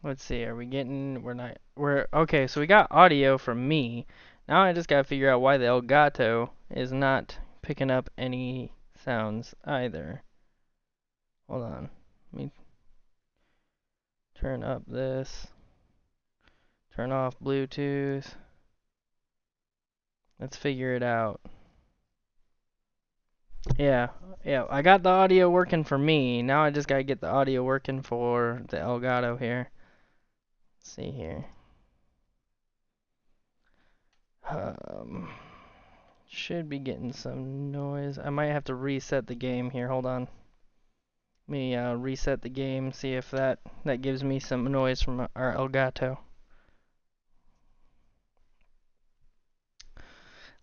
Let's see, are we getting, okay, so we got audio from me. Now I just gotta figure out why the Elgato is not picking up any sounds either. Hold on. Let me turn up this. Turn off Bluetooth. Let's figure it out. Yeah, I got the audio working for me. Now I just gotta get the audio working for the Elgato here. Let's see here. Should be getting some noise. I might have to reset the game here. Hold on. Let me reset the game, see if that gives me some noise from our Elgato.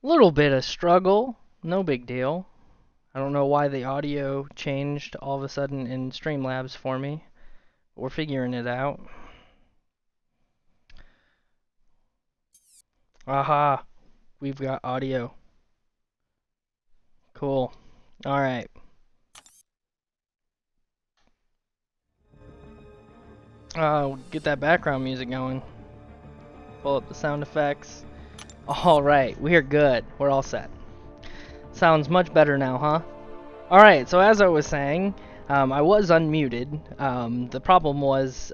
Little bit of struggle, no big deal. I don't know why the audio changed all of a sudden in Streamlabs for me. We're figuring it out. Aha! We've got audio. Cool. Alright. Get that background music going. Pull up the sound effects. Alright, we're good. We're all set. Sounds much better now, huh? Alright, so as I was saying, I was unmuted. The problem was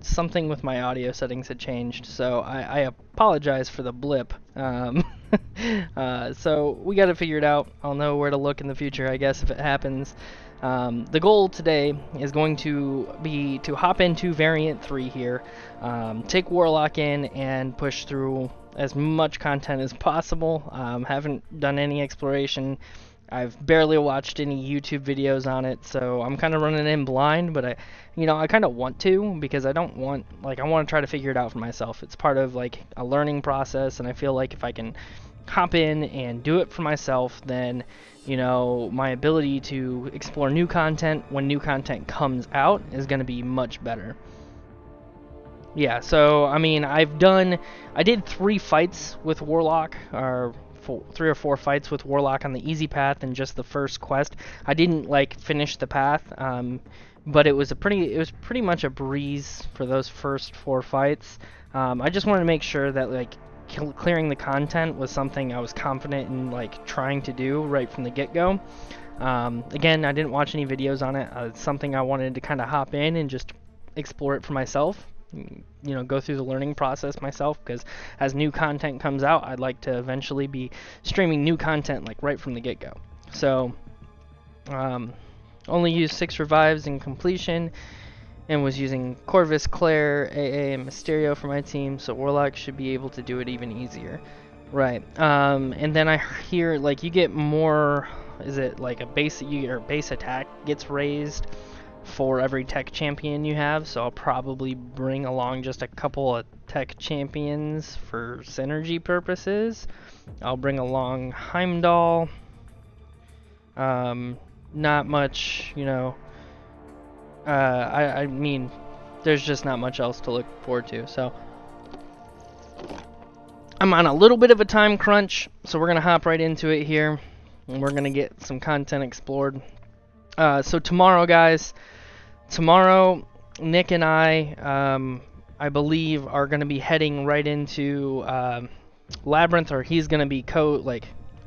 something with my audio settings had changed, so I apologize for the blip. So we gotta figure it out. I'll know where to look in the future, I guess, if it happens. The goal today is going to be to hop into Variant 3 here, take Warlock in, and push through as much content as possible. Haven't done any exploration. I've barely watched any YouTube videos on it, so I'm kind of running in blind, but I kind of want to, because I don't want, I want to try to figure it out for myself. It's part of, a learning process, and I feel like if I can hop in and do it for myself, then, my ability to explore new content when new content comes out is going to be much better. Yeah, so, I mean, I did 3 fights with Warlock, or 3 or 4 fights with Warlock on the easy path and just the first quest. I didn't finish the path, but it was pretty much a breeze for those first 4 fights. I just wanted to make sure that clearing the content was something I was confident in trying to do right from the get-go. Again, I didn't watch any videos on it. It's something I wanted to kind of hop in and just explore it for myself. Go through the learning process myself, because as new content comes out, I'd like to eventually be streaming new content right from the get-go. So only used 6 revives in completion, and was using Corvus, Claire, AA, and Mysterio for my team, so Warlock should be able to do it even easier. Right. And then I hear you get more, is it a base attack gets raised for every tech champion you have, so I'll probably bring along just a couple of tech champions for synergy purposes. I'll bring along Heimdall. Not much, I mean, there's just not much else to look forward to, so I'm on a little bit of a time crunch, so we're gonna hop right into it here, and we're gonna get some content explored. So tomorrow, guys, Nick and I believe, are going to be heading right into Labyrinth, or he's going to be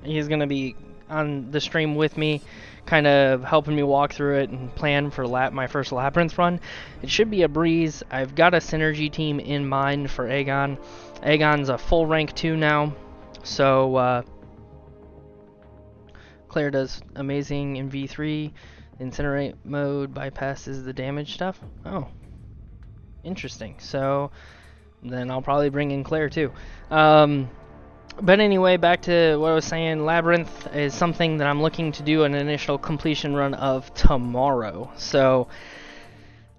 he's going to be on the stream with me, kind of helping me walk through it and plan for my first Labyrinth run. It should be a breeze. I've got a synergy team in mind for Aegon. Aegon's a full rank 2 now, so Claire does amazing in V3. Incinerate mode bypasses the damage stuff. Oh, interesting. So then I'll probably bring in Claire too. But anyway, back to what I was saying. Labyrinth is something that I'm looking to do an initial completion run of tomorrow. So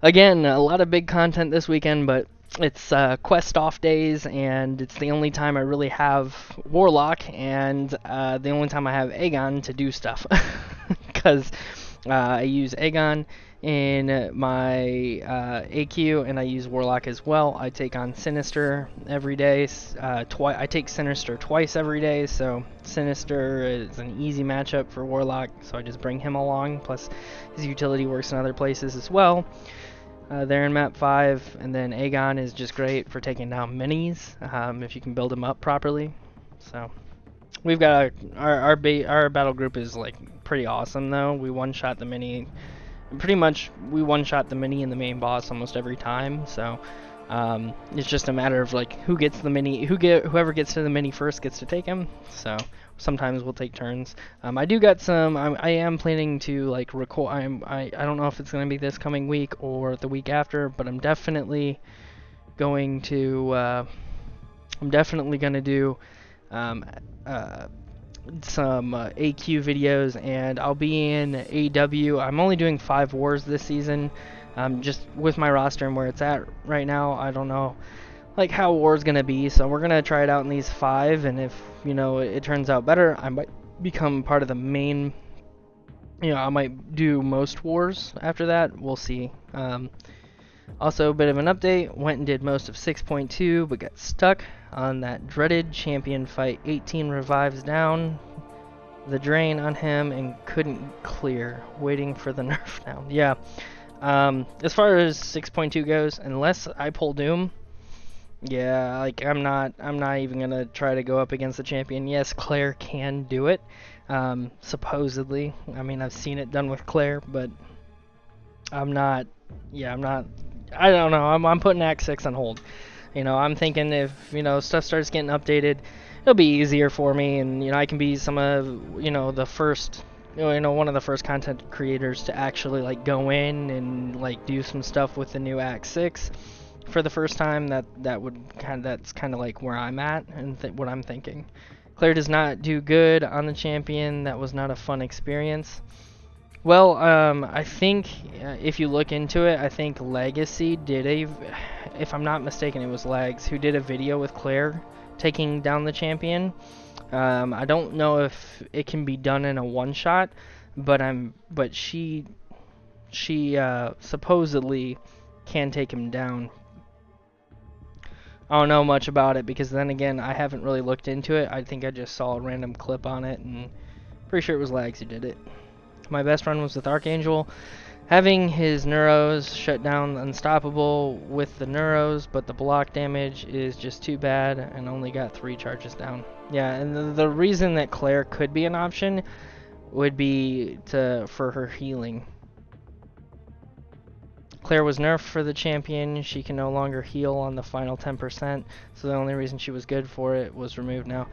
again, a lot of big content this weekend, but it's quest off days, and it's the only time I really have Warlock, and the only time I have Aegon to do stuff. Because I use Aegon in my AQ, and I use Warlock as well. I take on Sinister every day. I take Sinister twice every day, so Sinister is an easy matchup for Warlock, so I just bring him along. Plus, his utility works in other places as well. there in map 5, and then Aegon is just great for taking down minis if you can build them up properly. So we've got our battle group is like pretty awesome though. We one-shot the mini, pretty much we one-shot the mini and the main boss almost every time. So it's just a matter of like who gets the mini, whoever gets to the mini first gets to take him. So sometimes we'll take turns. I do got some. I am planning to like record. I don't know if it's gonna be this coming week or the week after, but I'm definitely going to. I'm definitely gonna do some AQ videos, and I'll be in AW. I'm only doing 5 wars this season. Just with my roster and where it's at right now, I don't know like how war's gonna be, so we're gonna try it out in these 5, and if it turns out better, I might become part of the main. I might do most wars after that. We'll see. Also, a bit of an update. Went and did most of 6.2, but got stuck on that dreaded champion fight. 18 revives down, the drain on him, and couldn't clear. Waiting for the nerf now. Yeah. As far as 6.2 goes, unless I pull Doom, yeah, like I'm not even gonna try to go up against the champion. Yes, Claire can do it, supposedly. I mean, I've seen it done with Claire, but I'm not. Yeah, I'm not. I don't know. I'm putting Act 6 on hold. I'm thinking if stuff starts getting updated, it'll be easier for me, and I can be some of the first. One of the first content creators to actually like go in and like do some stuff with the new Act 6 for the first time. That's kind of like where I'm at and what I'm thinking. Claire does not do good on the champion. That was not a fun experience. Well, I think if you look into it, I think Legacy did if I'm not mistaken, it was Lags who did a video with Claire taking down the champion. I don't know if it can be done in a one-shot, but she supposedly can take him down. I don't know much about it because then again, I haven't really looked into it. I think I just saw a random clip on it, and pretty sure it was Lags who did it. My best run was with Archangel, having his Neuros shut down Unstoppable with the Neuros, but the block damage is just too bad and only got 3 charges down. Yeah, and the reason that Claire could be an option would be for her healing. Claire was nerfed for the champion. She can no longer heal on the final 10%, so the only reason she was good for it was removed now.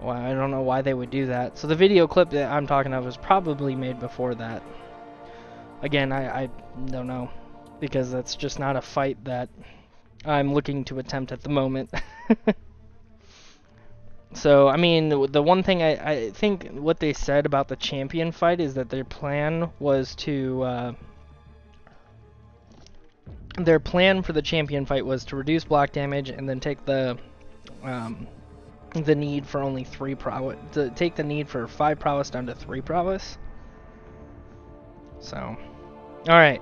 Well, I don't know why they would do that. So the video clip that I'm talking of was probably made before that. Again, I don't know, because that's just not a fight that I'm looking to attempt at the moment. So, I mean, the one thing I think what they said about the champion fight is that their plan was to... their plan for the champion fight was to reduce block damage and then take the need for only 3 prowess, to take the need for 5 prowess down to 3 prowess. So, alright.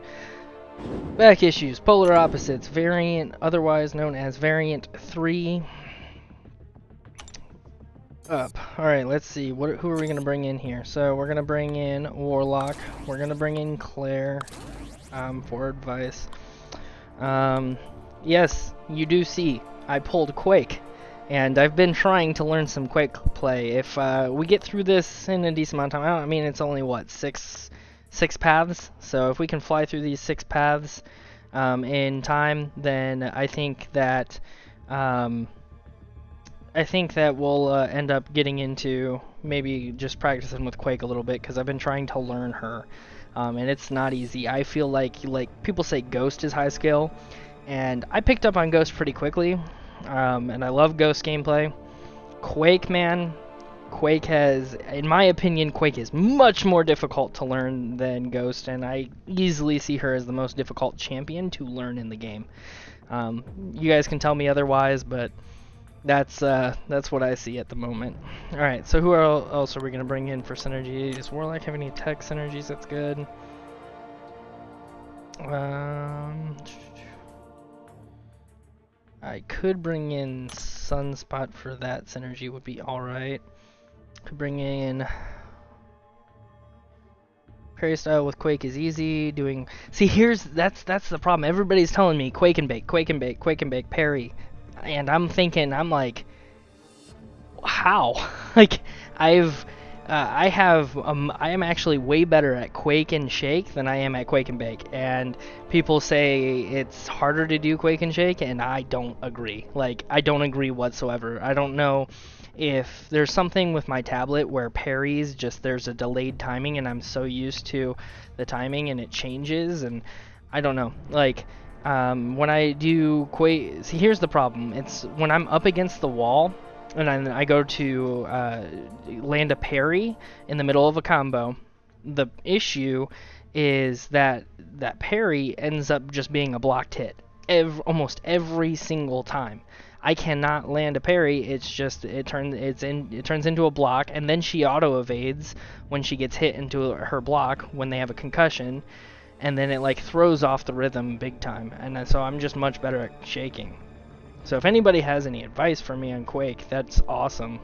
Back issues, polar opposites, variant, otherwise known as variant 3. Up. Alright, let's see, who are we going to bring in here? So, we're going to bring in Warlock, we're going to bring in Claire for advice. Yes, you do see, I pulled Quake. And I've been trying to learn some Quake play. If we get through this in a decent amount of time, I mean, it's only, what, six paths? So if we can fly through these 6 paths in time, then I think that we'll end up getting into maybe just practicing with Quake a little bit, because I've been trying to learn her. And it's not easy. I feel like people say Ghost is high skill, and I picked up on Ghost pretty quickly. And I love Ghost gameplay. Quake, man, Quake has, in my opinion, Quake is much more difficult to learn than Ghost, and I easily see her as the most difficult champion to learn in the game. You guys can tell me otherwise, but that's what I see at the moment. Alright, so who else are we going to bring in for synergy? Does Warlock have any tech synergies? That's good. I could bring in Sunspot for that synergy, would be alright. Could bring in... Parry style with Quake is easy. See, that's the problem. Everybody's telling me Quake and bake, Quake and bake, Quake and bake, parry, and I'm like, how? Like, I am actually way better at Quake and Shake than I am at Quake and Bake, and people say it's harder to do Quake and Shake, and I don't agree. Like, I don't agree whatsoever. I don't know if there's something with my tablet where parries, just there's a delayed timing, and I'm so used to the timing, and it changes, and I don't know. Like, when I do Quake, see, here's the problem. It's when I'm up against the wall, and then I go to land a parry in the middle of a combo. The issue is that that parry ends up just being a blocked hit almost every single time. I cannot land a parry. It's just it turns into a block, and then she auto evades when she gets hit into her block when they have a concussion, and then it like throws off the rhythm big time. And so I'm just much better at shaking. So if anybody has any advice for me on Quake, that's awesome.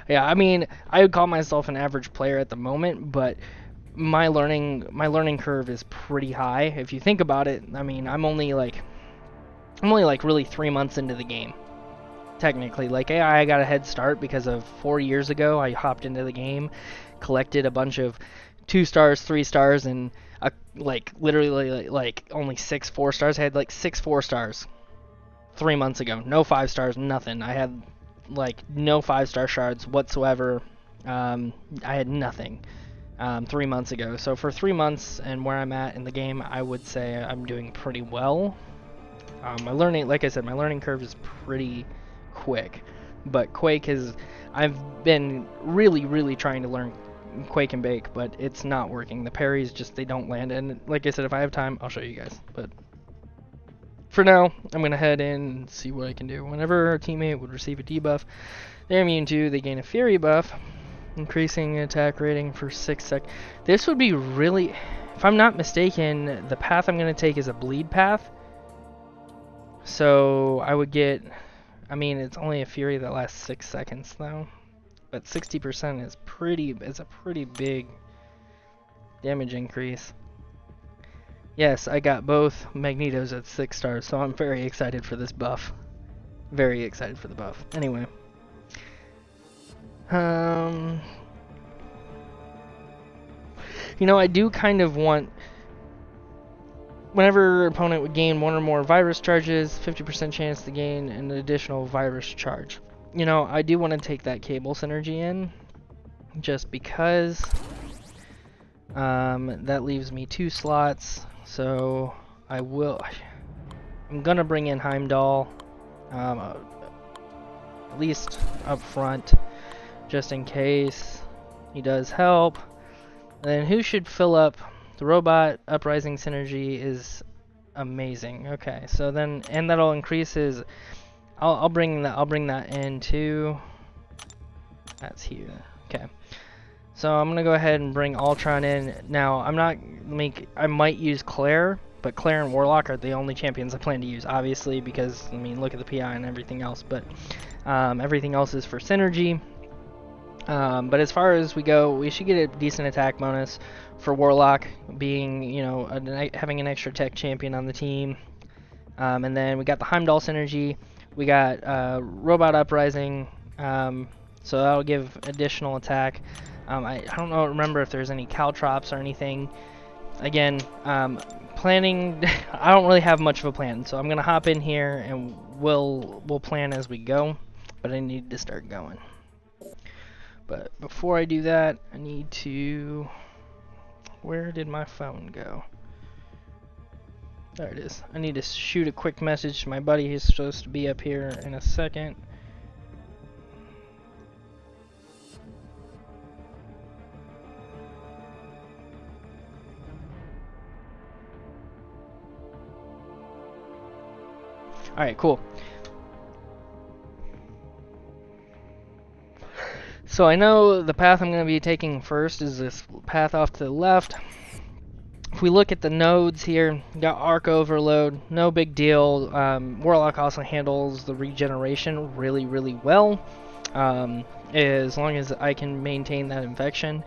Yeah, I mean, I would call myself an average player at the moment, but my learning curve is pretty high. If you think about it, I mean, I'm only like really 3 months into the game. Technically, like, yeah, I got a head start because of 4 years ago I hopped into the game, collected a bunch of 2 stars, 3 stars, and like literally like only 6 4-stars. I had like 6 4-stars 3 months ago. No 5 stars, nothing. I had like no 5-star shards whatsoever. I had nothing 3 months ago. So for 3 months and where I'm at in the game, I would say I'm doing pretty well. My learning, like I said, my learning curve is pretty quick. But Quake is, I've been really trying to learn Quake and Bake, but it's not working. The parries just, they don't land. And like I said, if I have time, I'll show you guys. But for now, I'm going to head in and see what I can do. Whenever a teammate would receive a debuff they're immune to, they gain a Fury buff, increasing attack rating for 6 seconds. This would be really, if I'm not mistaken, the path I'm going to take is a bleed path. So I would get, I mean, it's only a Fury that lasts 6 seconds though. But 60% is a pretty big damage increase. Yes, I got both Magnetos at 6 stars, so I'm very excited for this buff. Very excited for the buff. Anyway. You know, I do kind of want, whenever an opponent would gain 1 or more virus charges, 50% chance to gain an additional virus charge. You know, I do want to take that cable synergy in, just because that leaves me 2 slots, so I'm gonna bring in Heimdall, at least up front, just in case he does help. And then who should fill up? The robot uprising synergy is amazing. Okay, so then, and that'll increase his, I'll bring that in too. That's here. Okay. So I'm gonna go ahead and bring Ultron in. Now I might use Claire, but Claire and Warlock are the only champions I plan to use, obviously, because I mean, look at the PI and everything else. But everything else is for synergy. But as far as we go, we should get a decent attack bonus for Warlock, being, you know, having an extra tech champion on the team. And then we got the Heimdall synergy. We got Robot Uprising, so that'll give additional attack. I don't remember if there's any caltrops or anything. Again, planning, I don't really have much of a plan, so I'm gonna hop in here and we'll plan as we go. But I need to start going. But before I do that, I need to, where did my phone go? There it is. I need to shoot a quick message to my buddy. He's supposed to be up here in a second. Alright, cool. So I know the path I'm going to be taking first is this path off to the left. if we look at the nodes here, got Arc Overload, no big deal. Warlock also handles the regeneration really, really well, as long as I can maintain that infection.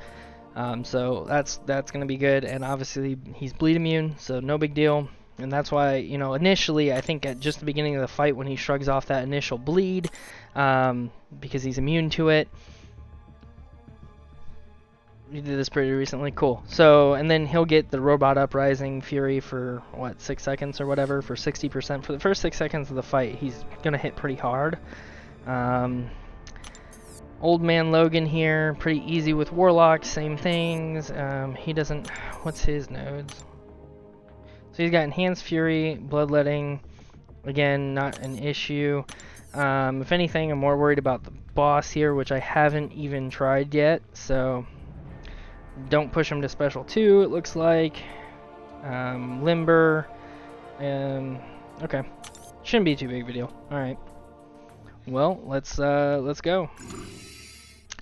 So that's going to be good, and obviously he's bleed immune, so no big deal. And that's why, you know, initially I think at just the beginning of the fight when he shrugs off that initial bleed, because he's immune to it. You did this pretty recently, cool. So, and then he'll get the Robot Uprising Fury for, what, 6 seconds or whatever, for 60%. For the first 6 seconds of the fight, he's going to hit pretty hard. Old Man Logan here, pretty easy with Warlock, same things. He doesn't, what's his nodes? So he's got Enhanced Fury, Bloodletting, again, not an issue. If anything, I'm more worried about the boss here, which I haven't even tried yet, so... Don't push him to special 2, it looks like. Limber. Okay. Shouldn't be too big of a deal. Alright. Well, let's go.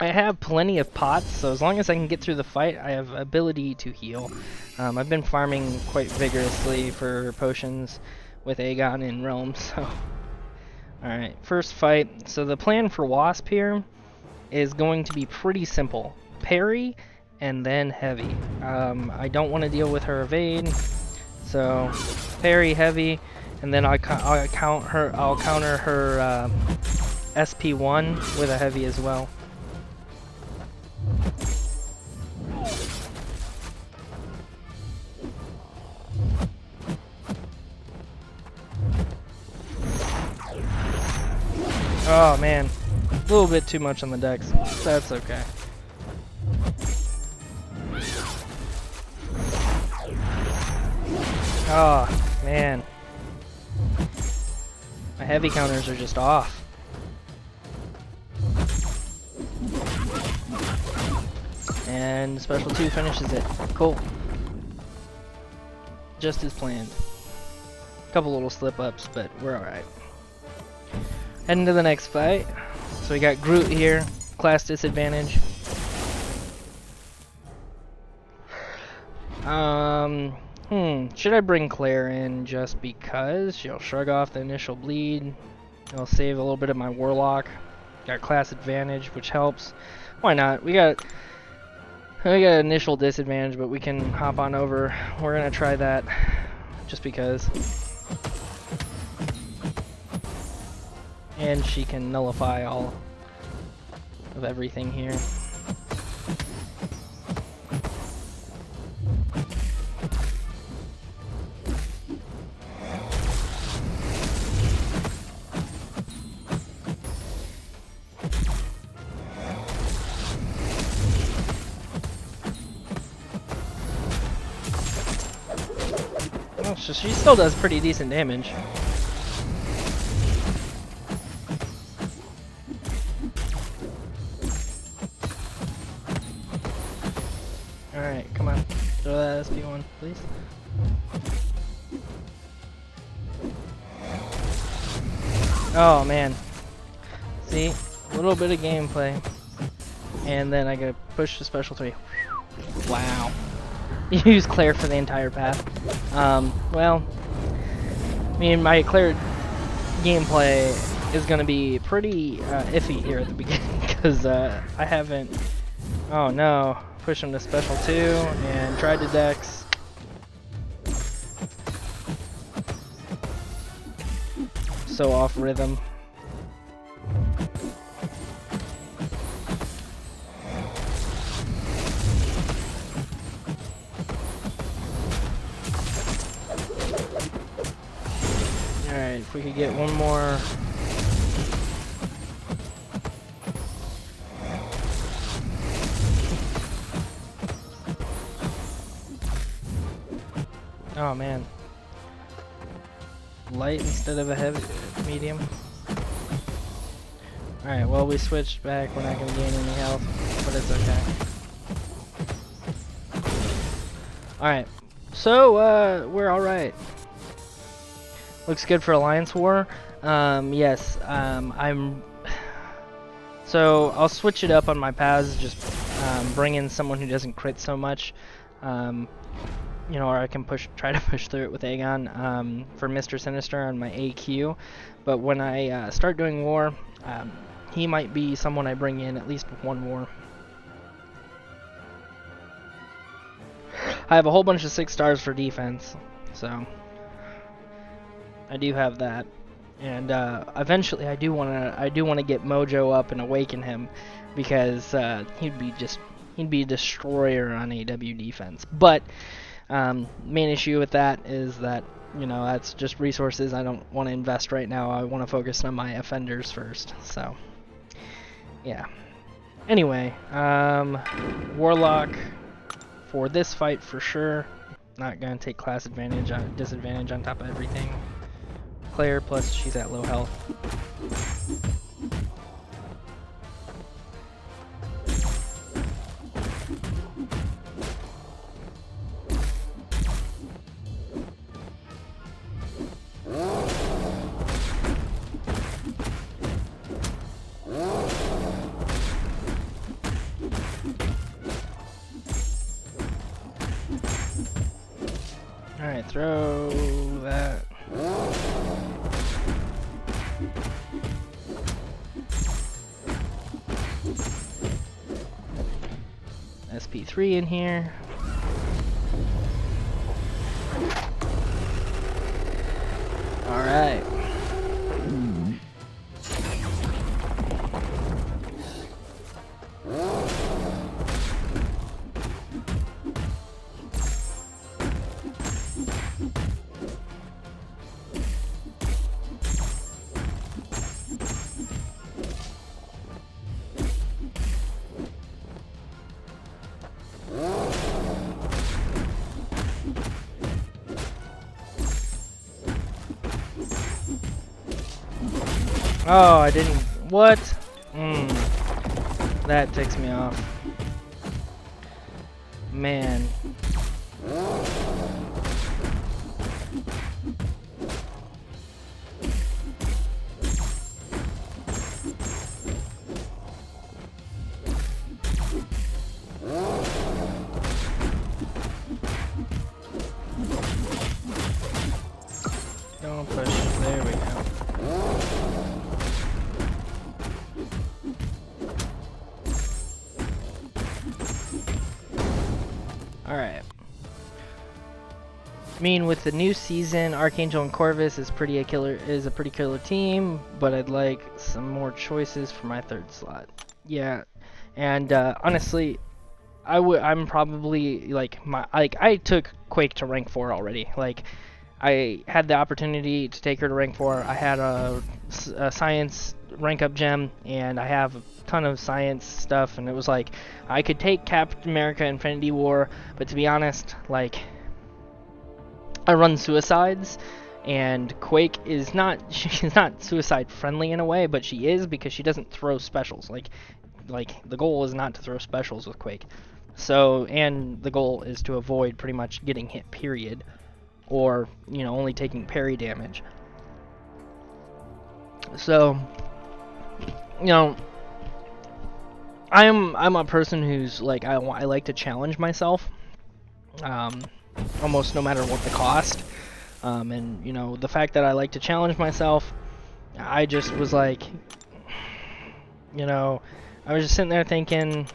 I have plenty of pots, so as long as I can get through the fight, I have ability to heal. I've been farming quite vigorously for potions with Aegon in Realm, so... Alright, first fight. So the plan for Wasp here is going to be pretty simple. Parry, and then heavy. I don't want to deal with her evade, so parry, heavy, and then I'll counter her SP1 with a heavy as well. Oh man, a little bit too much on the dex. That's okay. Oh, man. My heavy counters are just off. And special 2 finishes it. Cool. Just as planned. Couple little slip-ups, but we're alright. Heading to the next fight. So we got Groot here. Class disadvantage. Should I bring Claire in just because? She'll shrug off the initial bleed. It'll save a little bit of my Warlock. Got class advantage, which helps. Why not? We got initial disadvantage, but we can hop on over. We're gonna try that just because. And she can nullify all of everything here. So she still does pretty decent damage. Alright, come on. Throw that SP1, please. Oh man. See? A little bit of gameplay. And then I gotta push the special 3. Wow. Use Claire for the entire path. Well, I mean, my Claire gameplay is going to be pretty iffy here at the beginning because I haven't... Oh no, push him to special 2 and tried to dex. So off rhythm. Alright, if we could get one more. Oh man. Light instead of a heavy, medium. Alright, well we switched back, we're not going to gain any health, but it's okay. Alright, so we're alright. Looks good for Alliance War. Yes, so I'll switch it up on my paths, just bring in someone who doesn't crit so much. You know, or I can try to push through it with Aegon for Mr. Sinister on my AQ. But when I start doing war, he might be someone I bring in at least with one war. I have a whole bunch of 6 stars for defense, so I do have that. And eventually, I do want to get Mojo up and awaken him, because he'd be a destroyer on AW defense. But main issue with that is that, you know, that's just resources I don't want to invest right now. I want to focus on my offenders first. So yeah. Anyway, Warlock for this fight for sure. Not gonna take class disadvantage on top of everything. Claire, plus she's at low health. Alright, throw that. SP3 in here. Alright. Oh, I didn't. What? That ticks me off. Man. Don't push. There we go. Alright. I mean, with the new season, Archangel and Corvus is a pretty killer team, but I'd like some more choices for my 3rd slot. Yeah, and honestly, I'm probably like I took Quake to rank 4 already. Like, I had the opportunity to take her to rank 4. I had a science rank up gem, and I have a ton of science stuff, and it was like I could take Captain America Infinity War, but to be honest, like, I run suicides, and Quake is not, she's not suicide friendly in a way, but she is, because she doesn't throw specials. Like the goal is not to throw specials with Quake. So, and the goal is to avoid pretty much getting hit, period, or, you know, only taking parry damage. So, you know, I'm a person who's like, I like to challenge myself, almost no matter what the cost. And you know, the fact that I like to challenge myself, I just was like, you know, I was just sitting there thinking,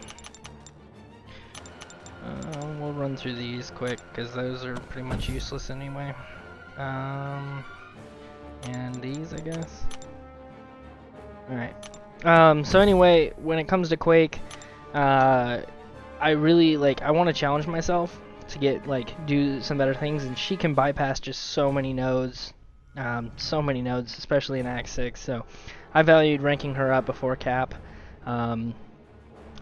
we'll run through these quick because those are pretty much useless anyway. And these, I guess. Alright. So anyway, when it comes to Quake, I really, like, I want to challenge myself to get, like, do some better things, and she can bypass just so many nodes, especially in Act 6, so I valued ranking her up before Cap. I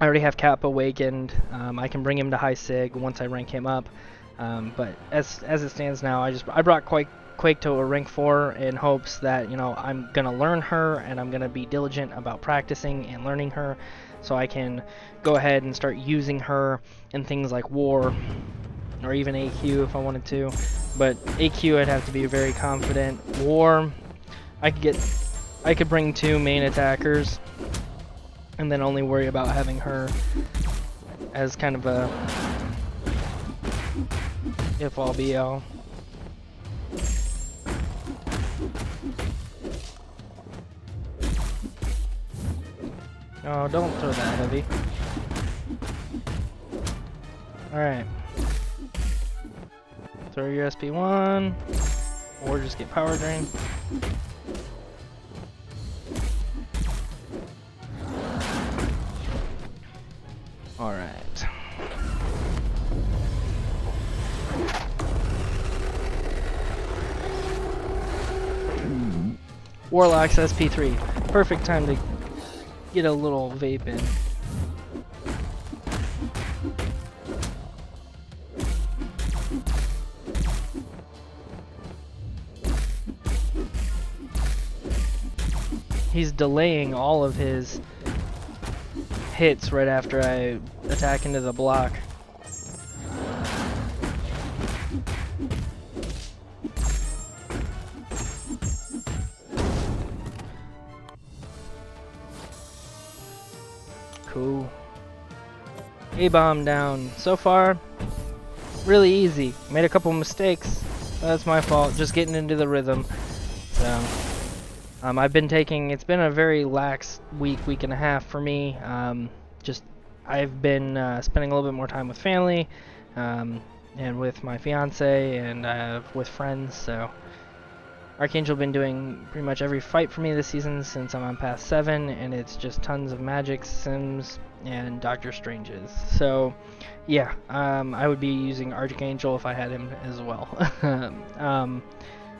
already have Cap awakened. I can bring him to high sig once I rank him up, but as it stands now, I brought Quake to a rank 4 in hopes that, you know, I'm gonna learn her, and I'm gonna be diligent about practicing and learning her, so I can go ahead and start using her in things like War, or even AQ if I wanted to. But AQ, I'd have to be very confident. War, I could bring 2 main attackers, and then only worry about having her as kind of a if all be all. Oh, don't throw that heavy. Alright. Throw your SP1, or just get power drain. Alright. Warlock's SP3. Perfect time to get a little vape in. He's delaying all of his hits right after I attack into the block. Cool. A-bomb down. So far, really easy. Made a couple mistakes. That's my fault. Just getting into the rhythm. So, I've been taking. It's been a very lax week and a half for me. I've been spending a little bit more time with family, and with my fiance, and with friends. So, Archangel been doing pretty much every fight for me this season since I'm on path 7, and it's just tons of magic, sims, and Doctor Stranges. So, yeah, I would be using Archangel if I had him as well.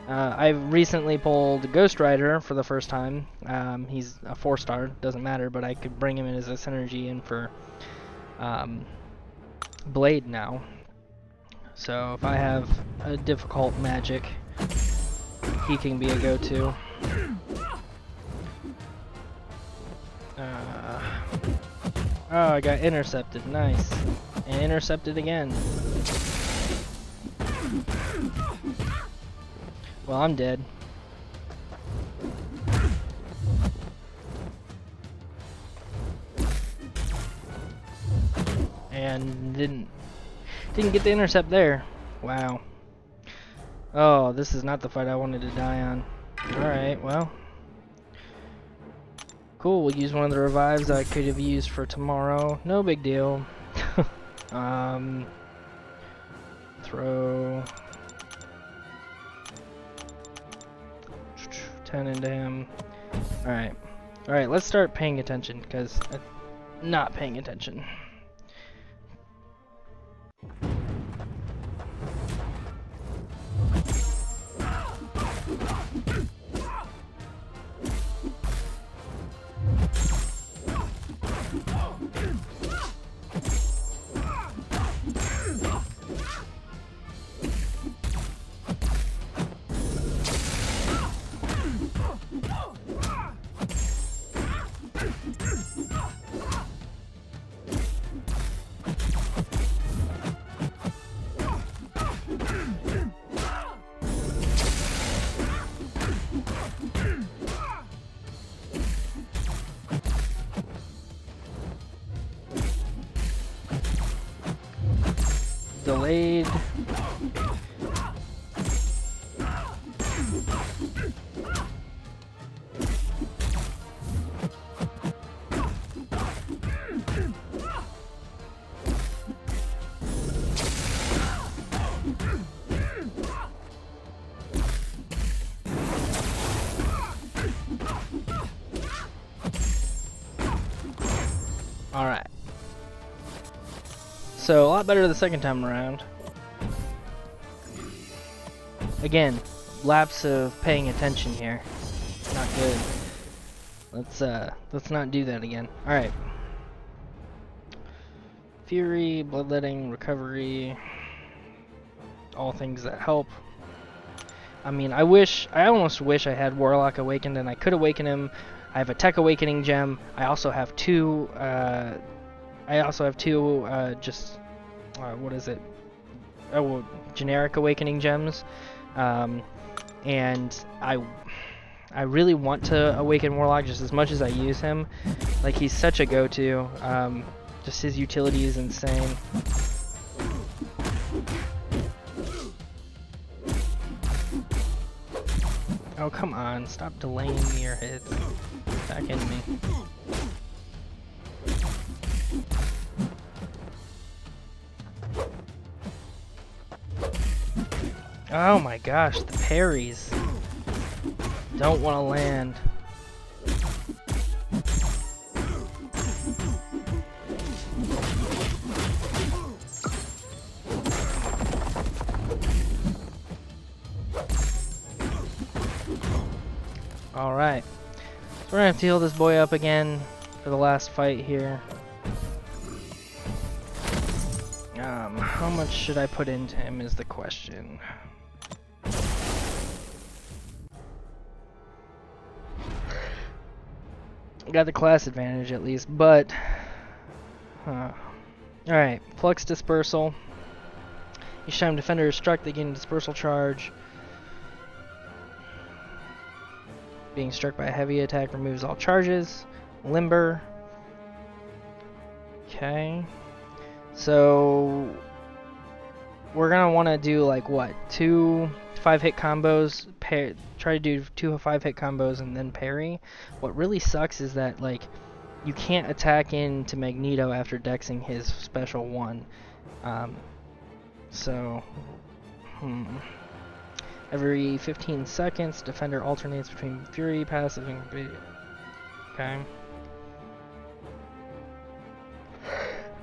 I've recently pulled Ghost Rider for the first time. He's a 4-star, doesn't matter, but I could bring him in as a synergy in for Blade now. So if I have a difficult magic, he can be a go-to. Oh, I got intercepted. Nice. And intercepted again. Well, I'm dead. And didn't get the intercept there. Wow. Oh, this is not the fight I wanted to die on. Alright, well. Cool, we'll use one of the revives I could have used for tomorrow. No big deal. Throw 10 into him. Alright. Alright, let's start paying attention, because I'm not paying attention. Delayed. All right. So, a lot better the second time around. Again, lapse of paying attention here. Not good. Let's not do that again. Alright. Fury, bloodletting, recovery. All things that help. I mean, I almost wish I had Warlock awakened and I could awaken him. I have a Tech Awakening gem. I also have two what is it? Oh, generic awakening gems. And I really want to awaken Warlock just as much as I use him. Like, he's such a go-to. Just his utility is insane. Oh, come on. Stop delaying your hits. Back into me. Oh my gosh, the parries. Don't want to land. Alright. So we're gonna have to heal this boy up again for the last fight here. How much should I put into him is the question. Got the class advantage at least, but alright, Flux Dispersal. Each time defender is struck, they gain a dispersal charge. Being struck by a heavy attack removes all charges. Limber. Okay. So we're gonna want to do like what? 2 5-hit combos. Try to do 2 5-hit combos and then parry. What really sucks is that like you can't attack into Magneto after dexing his special 1. Every 15 seconds, defender alternates between Fury, passive, and... Okay.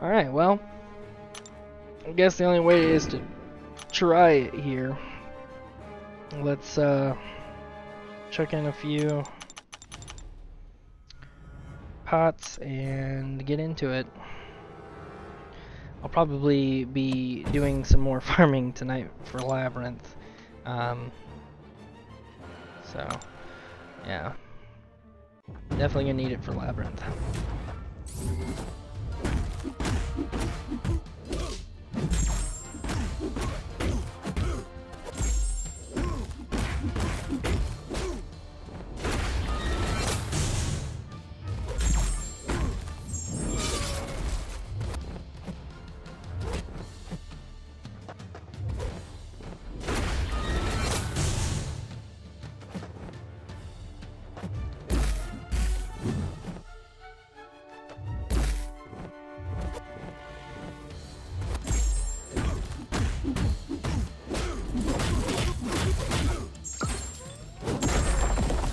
Alright, well... I guess the only way is to try it here. Let's, chuck in a few pots and get into it. I'll probably be doing some more farming tonight for Labyrinth. So, yeah. Definitely gonna need it for Labyrinth.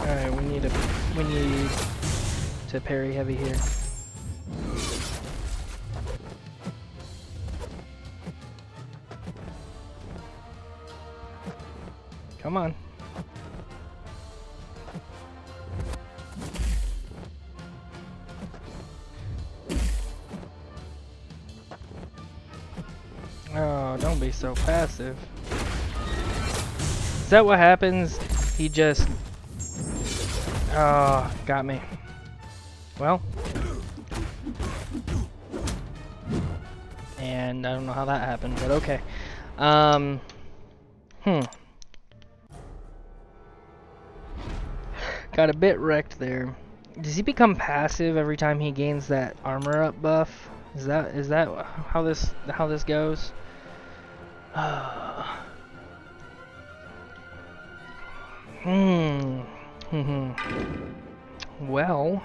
Alright, we need to parry heavy here. Come on. Oh, don't be so passive. Is that what happens? He just... Oh, got me. Well. And I don't know how that happened, but okay. Got a bit wrecked there. Does he become passive every time he gains that armor up buff? Is that how this goes? Well,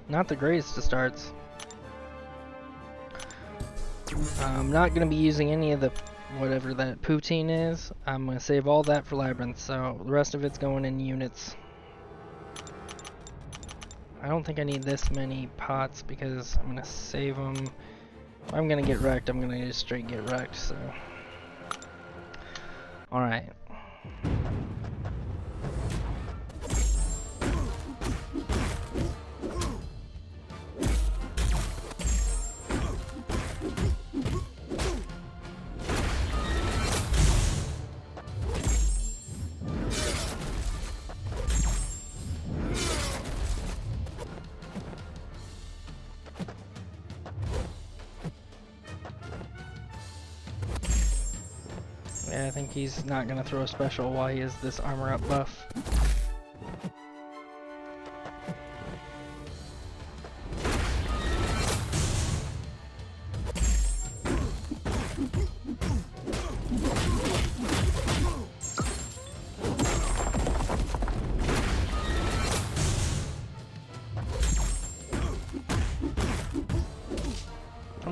not the greatest of starts. I'm not going to be using any of the whatever that poutine is. I'm going to save all that for Labyrinth, so the rest of it's going in units. I don't think I need this many pots because I'm going to save them. If I'm going to get wrecked, I'm going to just straight get wrecked, so. Alright. Yeah, I think he's not gonna throw a special while he has this armor up buff.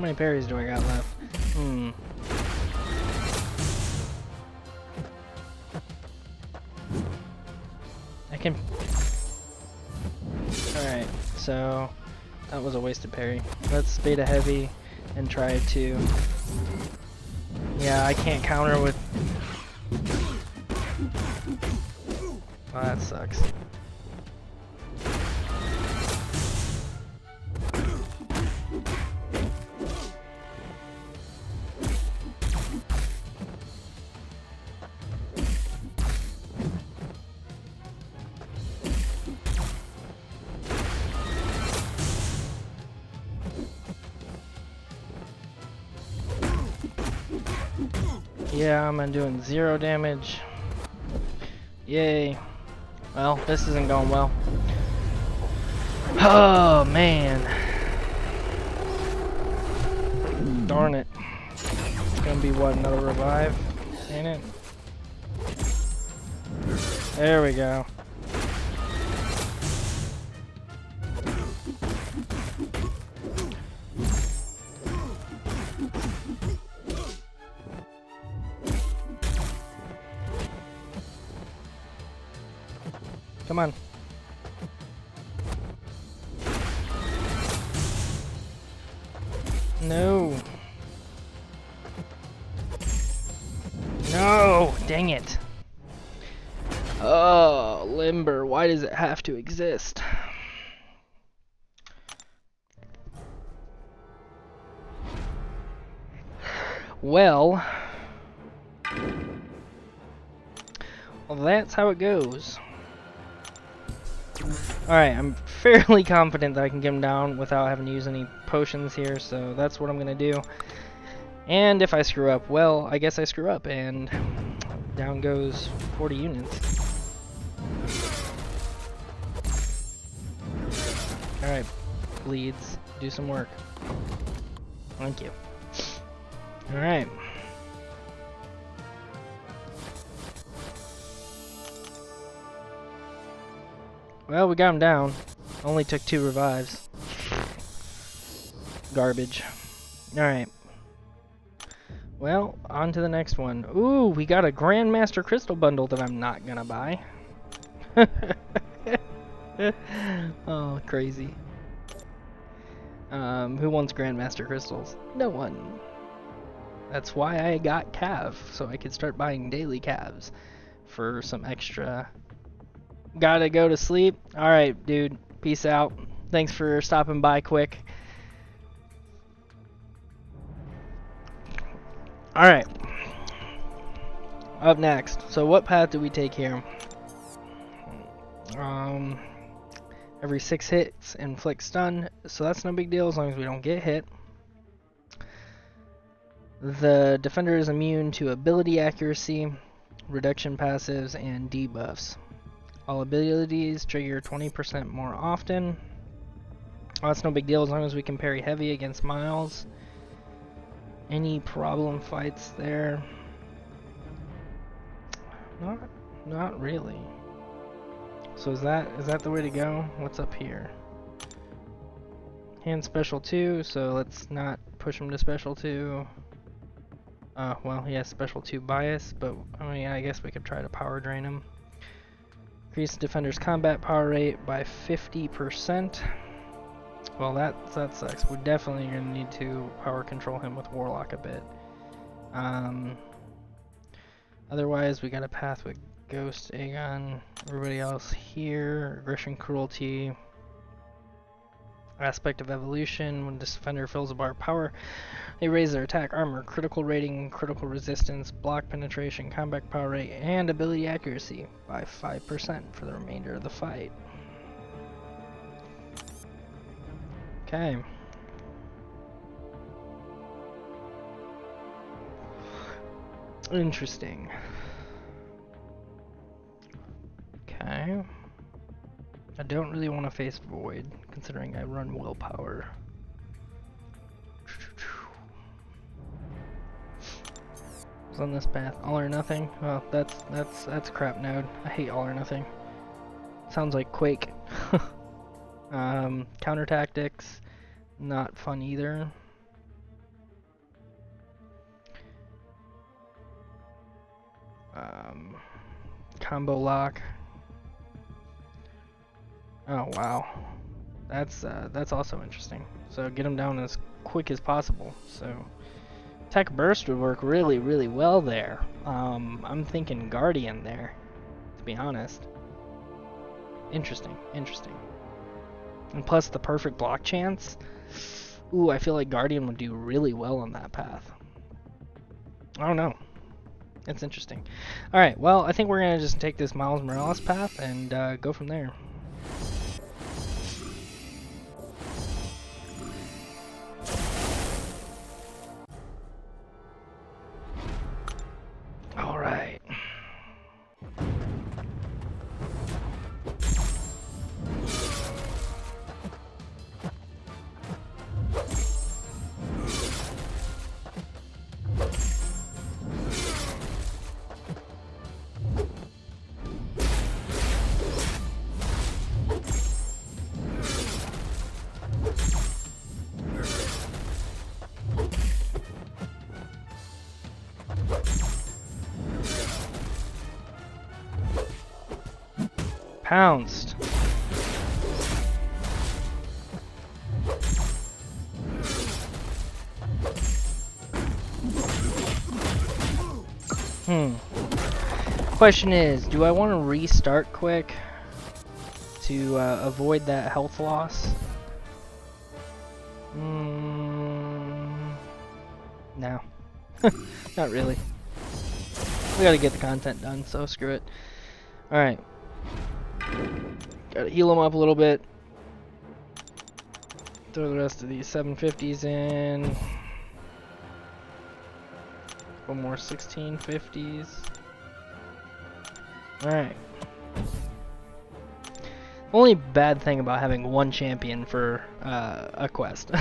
many parries do I got left? I can... Alright, so... That was a wasted parry. Let's beta heavy and try to... Yeah, I can't counter with... Oh, that sucks. Yeah, I'm doing 0 damage. Yay. Well, this isn't going well. Oh, man. Darn it. It's gonna be, what, another revive? Ain't it? There we go. Come on. No. No! Dang it. Oh, Limber, why does it have to exist? Well, that's how it goes. Alright, I'm fairly confident that I can get him down without having to use any potions here, so that's what I'm gonna do. And if I screw up, well, I guess I screw up, and down goes 40 units. Alright, bleeds, do some work. Thank you. Alright. Well, we got him down. Only took 2 revives. Garbage. Alright. Well, on to the next one. Ooh, we got a Grandmaster Crystal bundle that I'm not gonna buy. Oh, crazy. Who wants Grandmaster Crystals? No one. That's why I got Cav, so I could start buying daily Cavs for some extra... Gotta go to sleep. Alright, dude. Peace out. Thanks for stopping by quick. Alright. Up next. So what path do we take here? Every 6 hits inflict stun. So that's no big deal as long as we don't get hit. The defender is immune to ability accuracy, reduction passives, and debuffs. All abilities trigger 20% more often. Well, that's no big deal as long as we can parry heavy against Miles. Any problem fights there? Not really. So is that the way to go? What's up here? Hand special 2, so let's not push him to special 2. Well, he has special 2 bias, but I mean, I guess we could try to power drain him. Increase the defender's combat power rate by 50%. Well, that sucks. We're definitely going to need to power control him with Warlock a bit. Otherwise, we got a path with Ghost, Aegon, everybody else here. Aggression, Cruelty. Aspect of Evolution. When this defender fills a bar of power, they raise their attack, armor, critical rating, critical resistance, block penetration, combat power rate, and ability accuracy by 5% for the remainder of the fight. Okay. Interesting. Okay. I don't really want to face Void, considering I run willpower. Was on this path. All or nothing? Well, that's crap node. I hate all or nothing. Sounds like Quake. Counter tactics, not fun either. Combo lock. Oh wow, that's also interesting. So get him down as quick as possible. So Tech Burst would work really, really well there. I'm thinking Guardian there, to be honest. Interesting, interesting. And plus the perfect block chance. Ooh, I feel like Guardian would do really well on that path. I don't know. It's interesting. Alright, well, I think we're going to just take this Miles Morales path and go from there. Alright. Pounced. Question is, do I want to restart quick to avoid that health loss? No. Not really. We gotta get the content done, so screw it. Alright. Gotta heal him up a little bit. Throw the rest of these 750s in. One more 1650s. Alright. Only bad thing about having one champion for a quest.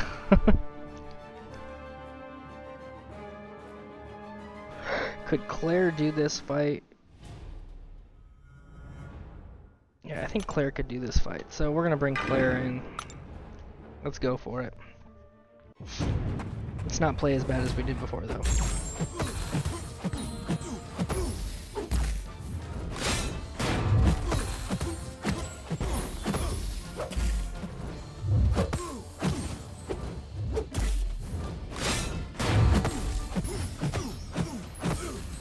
Could Claire do this fight? Yeah, I think Claire could do this fight. So we're gonna bring Claire in. Let's go for it. Let's not play as bad as we did before, though.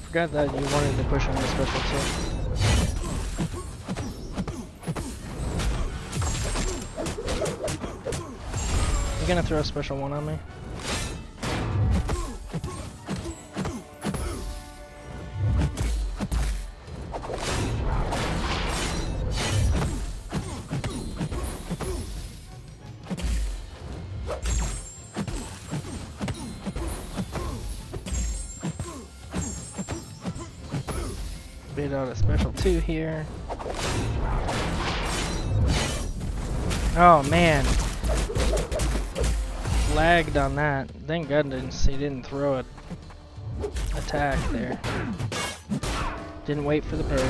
Forgot that you wanted to push on the special too. You gonna throw a special one on me? Bait out a special 2 here. Oh man. Lagged on that. Thank goodness he didn't throw an attack there. Didn't wait for the parry.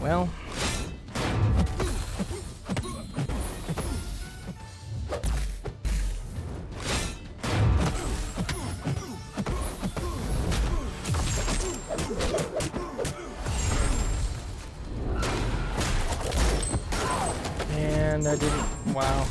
Well. And I didn't. Wow.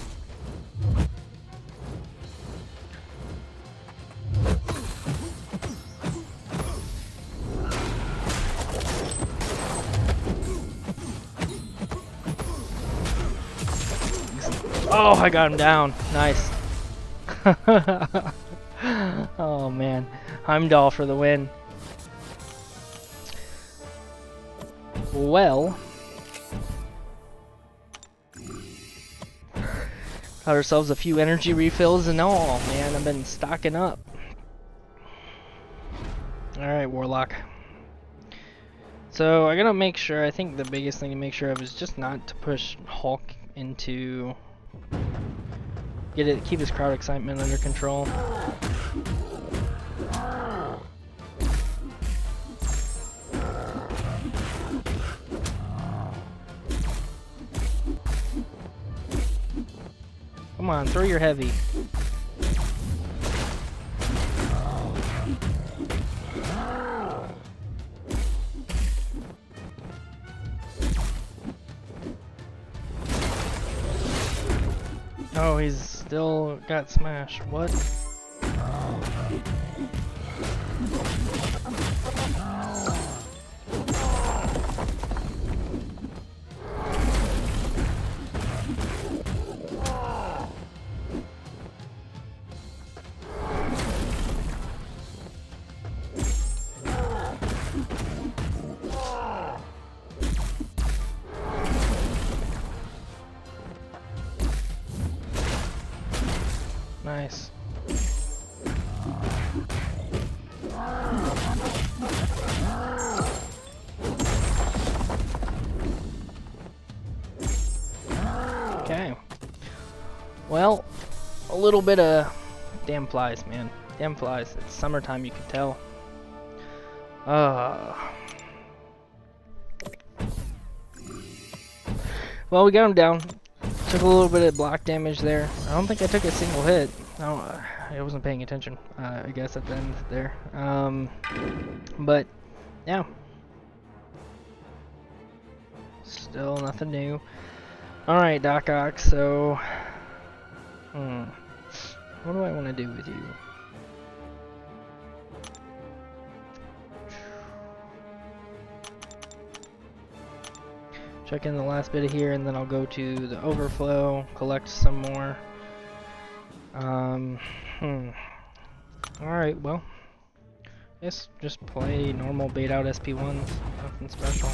Oh, I got him down. Nice. Oh man. Heimdall for the win. Well. Got ourselves a few energy refills and all, man. I've been stocking up. Alright, Warlock. So I gotta make sure, I think the biggest thing to make sure of is just not to push Hulk into keep his crowd excitement under control. Come on, throw your heavy. Oh, he's still got smashed. What? Nice. Okay. Well, a little bit of damn flies, man. Damn flies. It's summertime, you can tell. Well, we got him down. Took a little bit of block damage there. I don't think I took a single hit. I wasn't paying attention, I guess, at the end there. But, yeah. Still nothing new. Alright, Doc Ock, so... what do I want to do with you? Check in the last bit of here, and then I'll go to the overflow, collect some more. Alright, well, guess just play normal bait out SP1s, nothing special.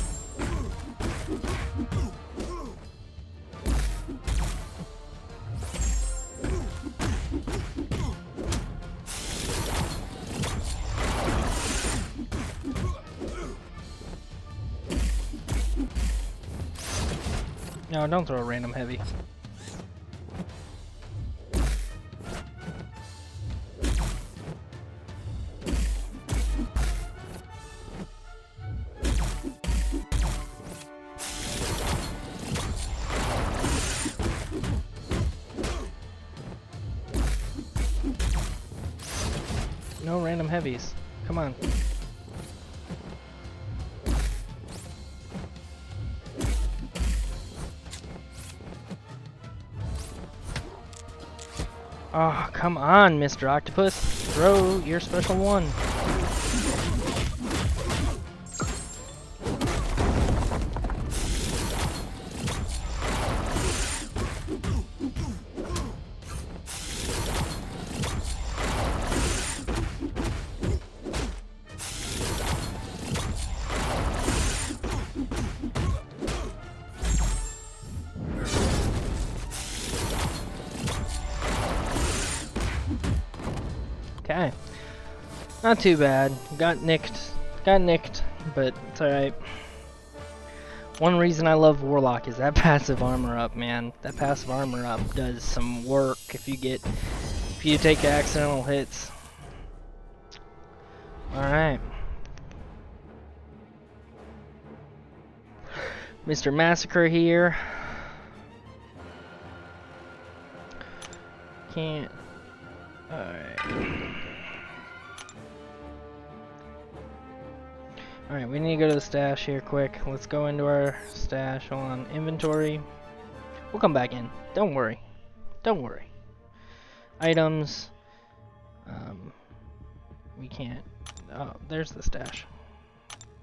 No, don't throw a random heavy. No random heavies. Come on. Oh, come on, Mr. Octopus. Throw your special one. Okay. Not too bad. Got nicked, but it's alright. One reason I love Warlock is that passive armor up, man. That passive armor up does some work if you take accidental hits. Alright. Mr. Massacre here. Can't. Alright. Alright, we need to go to the stash here quick. Let's go into our stash. Hold on. Inventory. We'll come back in. Don't worry. Don't worry. Items. We can't. Oh, there's the stash.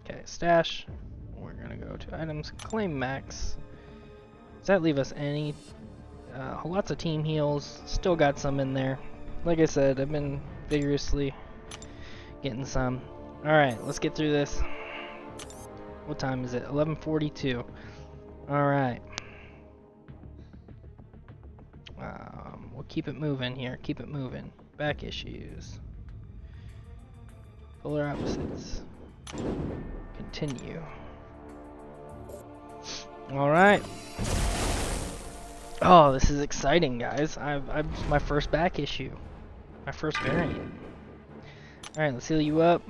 Okay, stash. We're gonna go to items. Claim max. Does that leave us any? Lots of team heals. Still got some in there. Like I said, I've been vigorously getting some. Alright, let's get through this. What time is it? 11:42. Alright. We'll keep it moving here. Keep it moving. Back issues. Polar opposites. Continue. Alright. Oh, this is exciting, guys. I've my first back issue. My first variant. Alright, let's heal you up.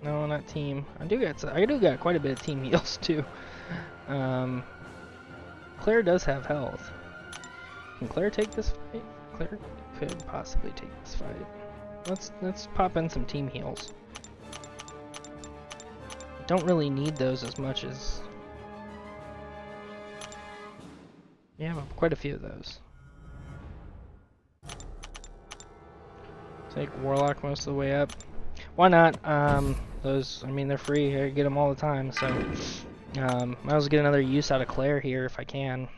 No, not team. I do got quite a bit of team heals too. Claire does have health. Can Claire take this fight? Claire could possibly take this fight. Let's pop in some team heals. Don't really need those as much as. Yeah, quite a few of those. Take Warlock most of the way up. Why not? Those, I mean, they're free. I get them all the time, so might as well get another use out of Claire here if I can.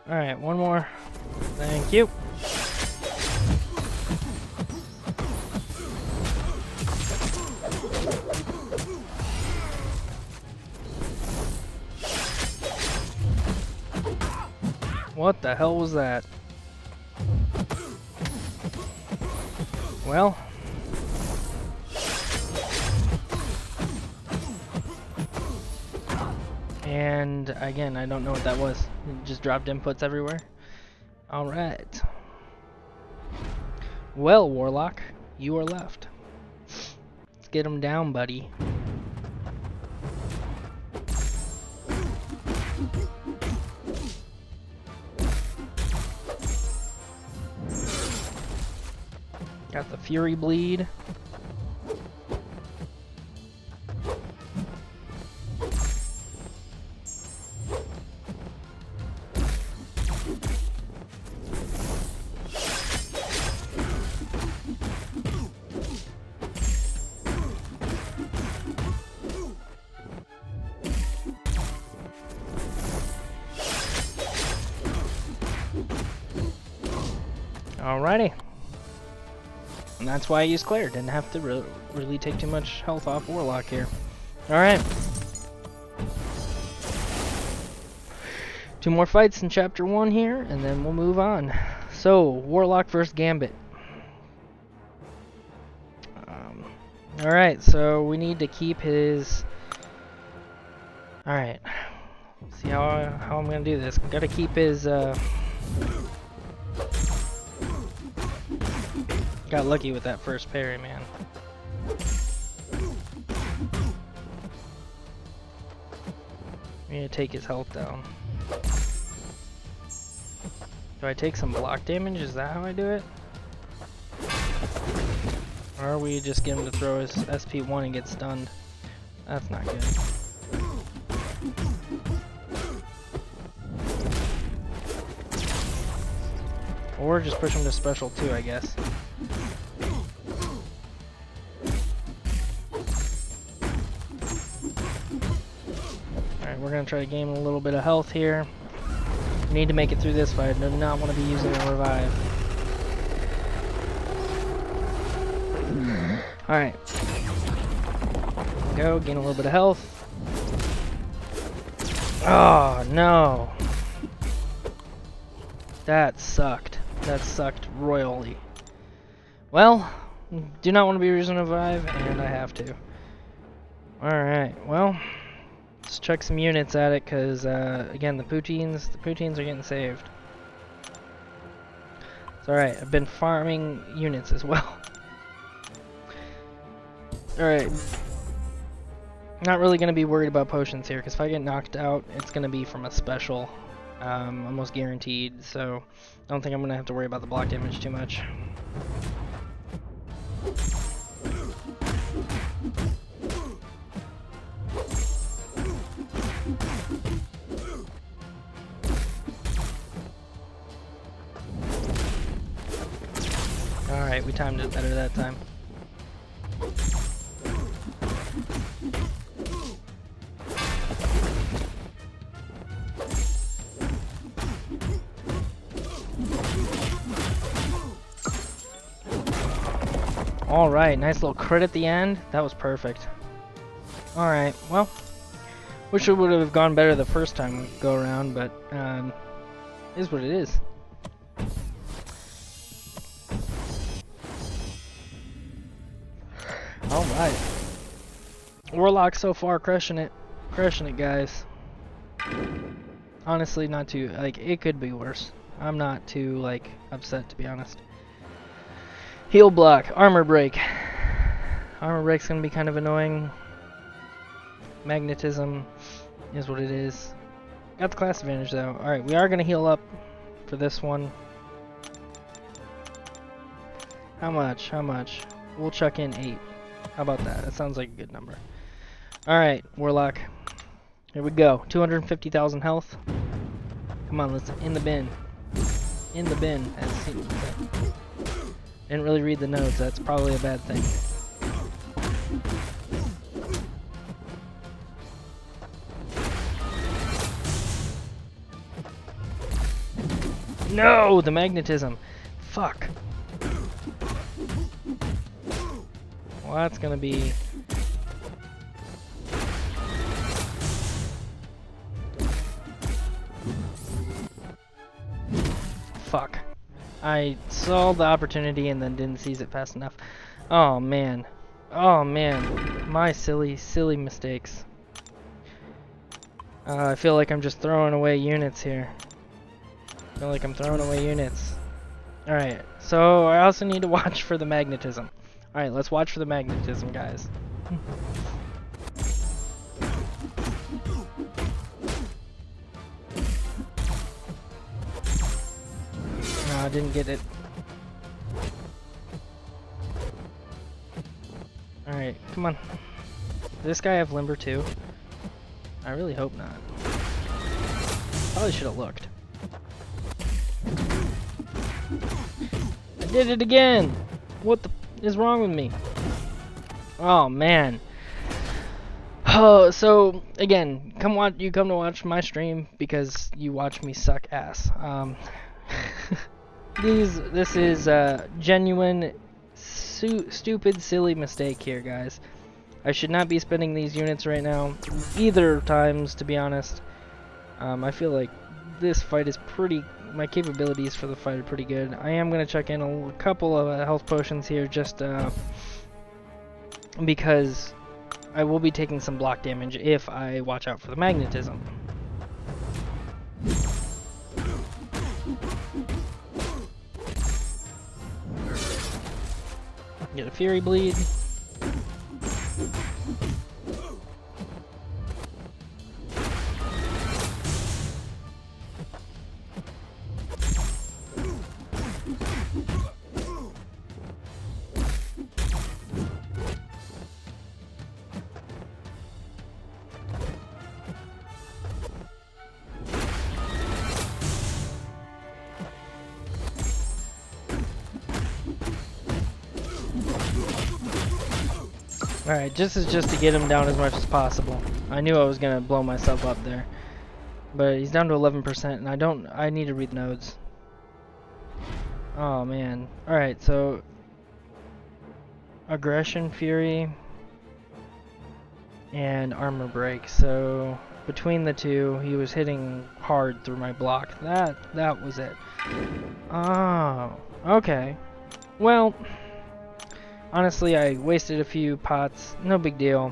Alright, one more. Thank you. What the hell was that? Well. And again, I don't know what that was. It just dropped inputs everywhere. Alright. Well, Warlock, you are left. Let's get him down, buddy. Got the Fury Bleed. Alrighty. And that's why I used Claire. Didn't have to really take too much health off Warlock here. Alright. 2 more fights in Chapter 1 here, and then we'll move on. So, Warlock versus Gambit. Alright, so we need to keep his... Alright. See how I'm going to do this. Gotta keep his... Got lucky with that first parry, man. I need to take his health down. Do I take some block damage? Is that how I do it? Or are we just get him to throw his SP1 and get stunned? That's not good. Or just push him to special 2, I guess. Alright, we're gonna try to gain a little bit of health here. We need to make it through this fight. I do not want to be using a revive. Alright. Go, gain a little bit of health. Oh, no. That sucked. That sucked royally. Well, do not want to be using a revive, and I have to. Alright, well, let's check some units at it, because, again, the poutines are getting saved. It's alright, I've been farming units as well. Alright. Not really going to be worried about potions here, because if I get knocked out, it's going to be from a special. Almost guaranteed, so I don't think I'm going to have to worry about the block damage too much. Alright, we timed it better that time. Alright, nice little crit at the end. That was perfect. Alright, well, wish it would have gone better the first time we go around, but it is what it is. Alright. Warlock so far crushing it. Crushing it, guys. Honestly, not too, like, it could be worse. I'm not too, like, upset, to be honest. Heal block, armor break. Armor break's gonna be kind of annoying. Magnetism is what it is. Got the class advantage though. Alright, we are gonna heal up for this one. How much? How much? We'll chuck in 8. How about that? That sounds like a good number. Alright, Warlock. Here we go. 250,000 health. Come on, let's in the bin. In the bin. Didn't really read the notes. That's probably a bad thing. No! The magnetism. Fuck. Well, that's gonna be... Fuck. I saw the opportunity and then didn't seize it fast enough. Oh man. Oh man. My silly, silly mistakes. I feel like I'm just throwing away units here. I feel like I'm throwing away units. Alright, so I also need to watch for the magnetism. Alright, let's watch for the magnetism, guys. No, I didn't get it. Alright, come on. Does this guy have limber too? I really hope not. Probably should have looked. I did it again! What the is wrong with me? Oh man. Oh, so again, you come to watch my stream because you watch me suck ass. This is a genuine stupid silly mistake here, guys. I should not be spending these units right now either times, to be honest. I feel like this fight is my capabilities for the fight are pretty good. I am going to check in a couple of health potions here just because I will be taking some block damage if I watch out for the magnetism. Get a Fury Bleed. Alright, just to get him down as much as possible. I knew I was gonna blow myself up there. But he's down to 11% and I need to read nodes. Oh man. Alright, so Aggression, Fury, and Armor Break. So between the two, he was hitting hard through my block. That was it. Oh, okay. Well, honestly, I wasted a few pots. No big deal.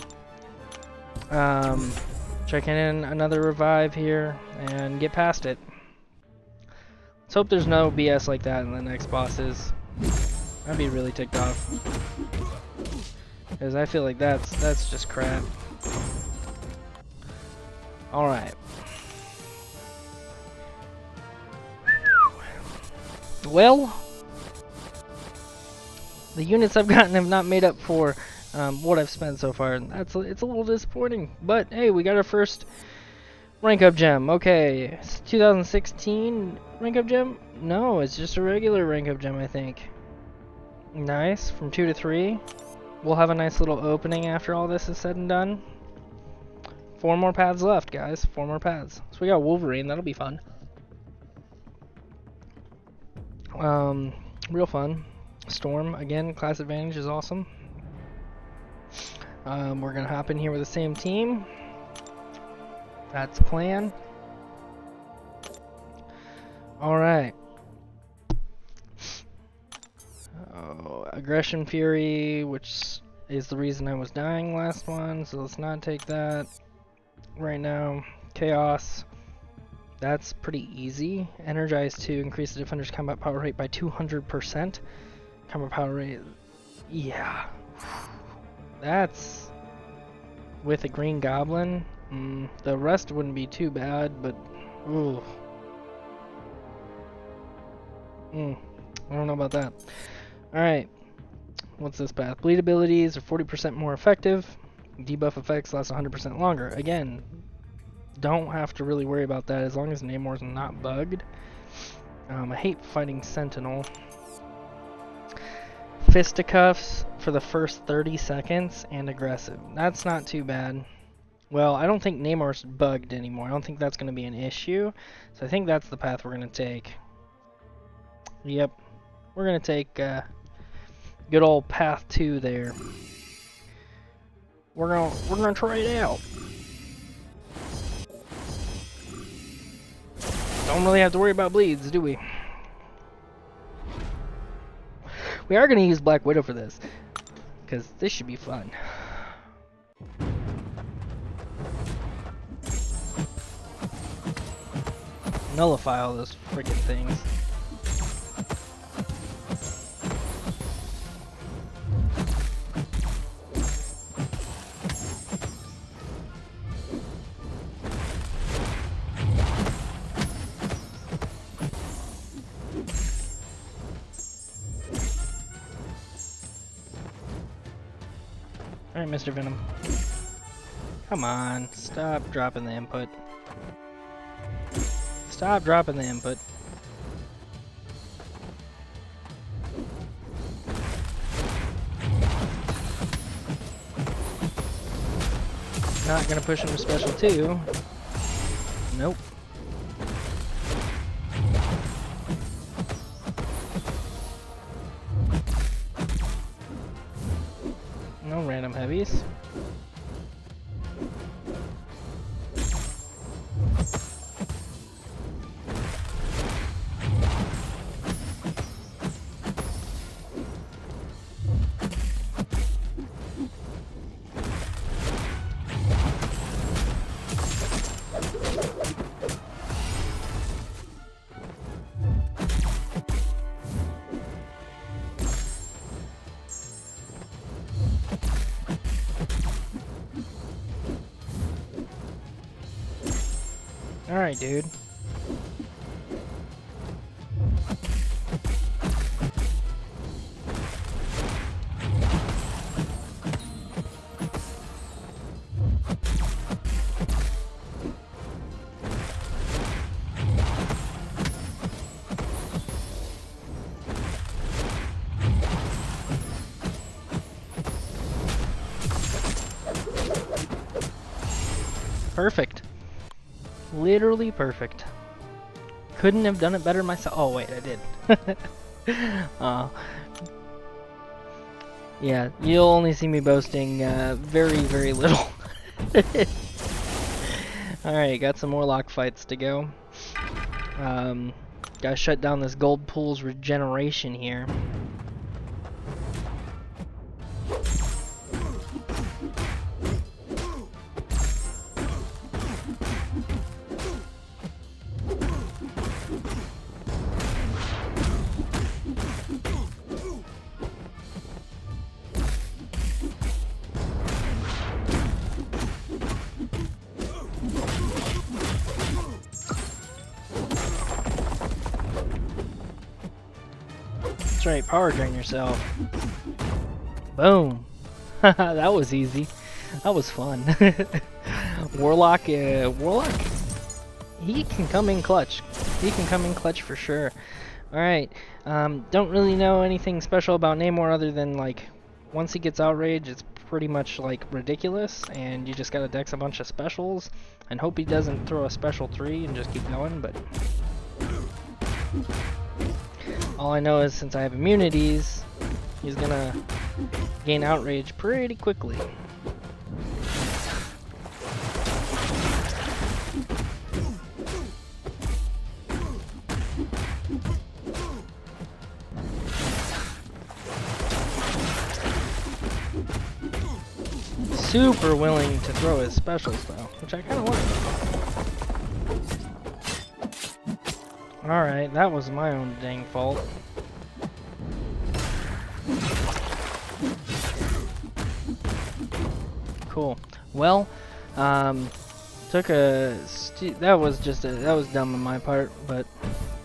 Checking in another revive here and get past it. Let's hope there's no BS like that in the next bosses. I'd be really ticked off. Because I feel like that's just crap. Alright. Well, the units I've gotten have not made up for what I've spent so far. It's a little disappointing. But hey, we got our first rank up gem. Okay, it's 2016 rank up gem? No, it's just a regular rank up gem, I think. Nice, from 2 to 3. We'll have a nice little opening after all this is said and done. 4 more paths left, guys. 4 more paths. So we got Wolverine. That'll be fun. Real fun. Storm, again, class advantage is awesome. We're gonna hop in here with the same team. That's the plan. Alright. Aggression, Fury, which is the reason I was dying last one, so let's not take that right now. Chaos. That's pretty easy. Energize to increase the defender's combat power rate by 200%. Cover power rate. Yeah. That's with a green goblin. The rest wouldn't be too bad, but ooh. I don't know about that. Alright. What's this path? Bleed abilities are 40% more effective. Debuff effects last 100% longer. Again, don't have to really worry about that as long as Namor's not bugged. I hate fighting Sentinel. Fisticuffs for the first 30 seconds and aggressive. That's not too bad. Well, I don't think Namor's bugged anymore. I don't think that's going to be an issue. So I think that's the path we're going to take. Yep. We're going to take good old path 2 there. We're going to try it out. Don't really have to worry about bleeds, do we? We are going to use Black Widow for this, because this should be fun. Nullify all those freaking things. Alright, Mr. Venom. Come on, stop dropping the input. Stop dropping the input. Not gonna push him to special 2. Nope. No random heavies. Alright, dude. Perfect. Literally perfect. Couldn't have done it better myself. Oh wait, I did. Yeah, you'll only see me boasting very, very little. Alright, got some Warlock fights to go. Gotta shut down this Gwenpool's regeneration here. That's right, power drain yourself. Boom. That was easy. That was fun. Warlock, Warlock, he can come in clutch. He can come in clutch for sure. Alright, don't really know anything special about Namor other than, like, once he gets outraged, it's pretty much, like, ridiculous, and you just gotta dex a bunch of specials, and hope he doesn't throw a special 3 and just keep going, but... all I know is since I have immunities, he's gonna gain outrage pretty quickly. Super willing to throw his specials though, which I kind of like. Alright, that was my own dang fault. Cool. Well, took a that was dumb on my part, but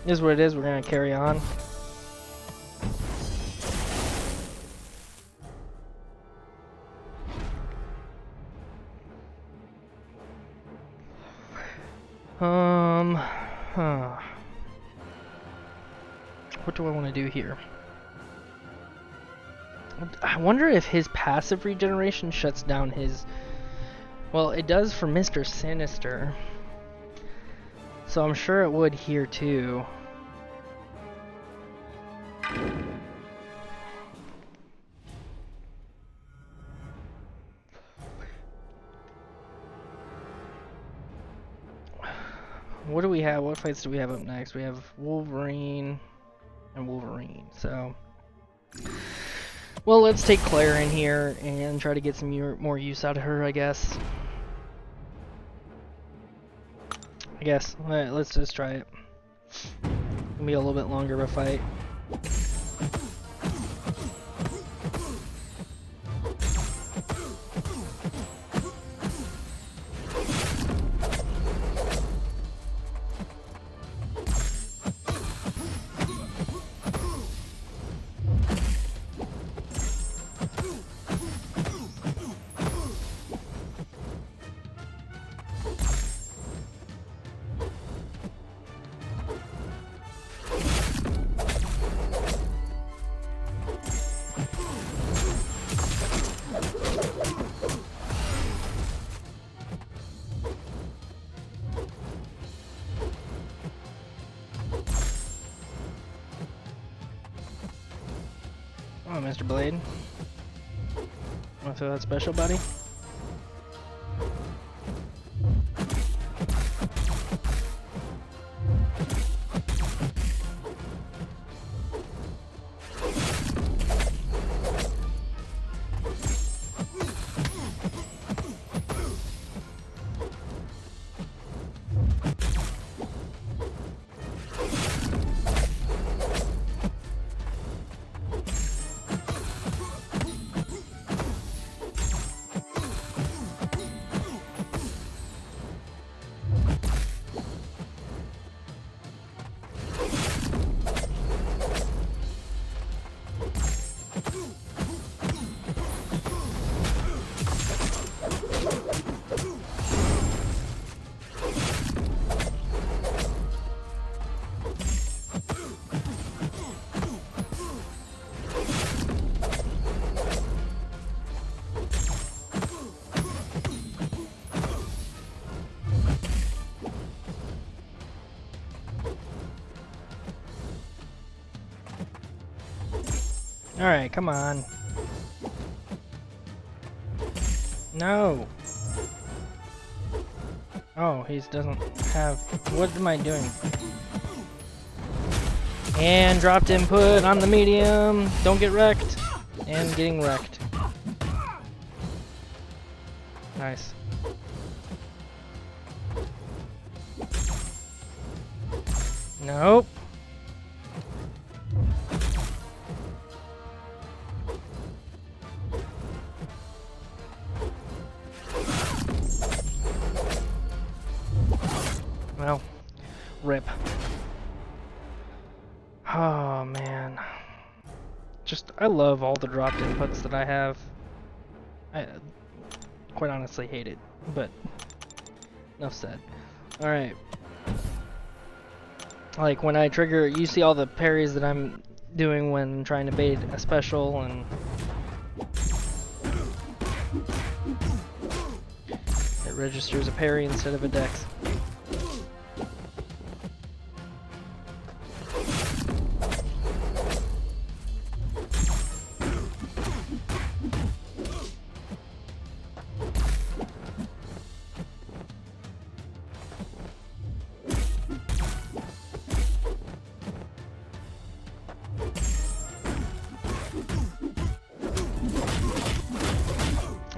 it is what it is. We're gonna carry on. What do I want to do here? I wonder if his passive regeneration shuts down his... Well, it does for Mr. Sinister. So I'm sure it would here too. What do we have? What fights do we have up next? We have Wolverine and Wolverine. So, well, let's take Claire in here and try to get some more use out of her, I guess. Let's just try it. It'll be a little bit longer of a fight. Oh, Mr. Blade. Wanna throw that special, buddy? Alright, come on. No! Oh, he doesn't have... What am I doing? And dropped input on the medium. Don't get wrecked. And getting wrecked. Nice. Nope. Well, rip. Oh man. I love all the dropped inputs that I have. I quite honestly hate it, but enough said. Alright. Like when I trigger, you see all the parries that I'm doing when trying to bait a special, and it registers a parry instead of a dex.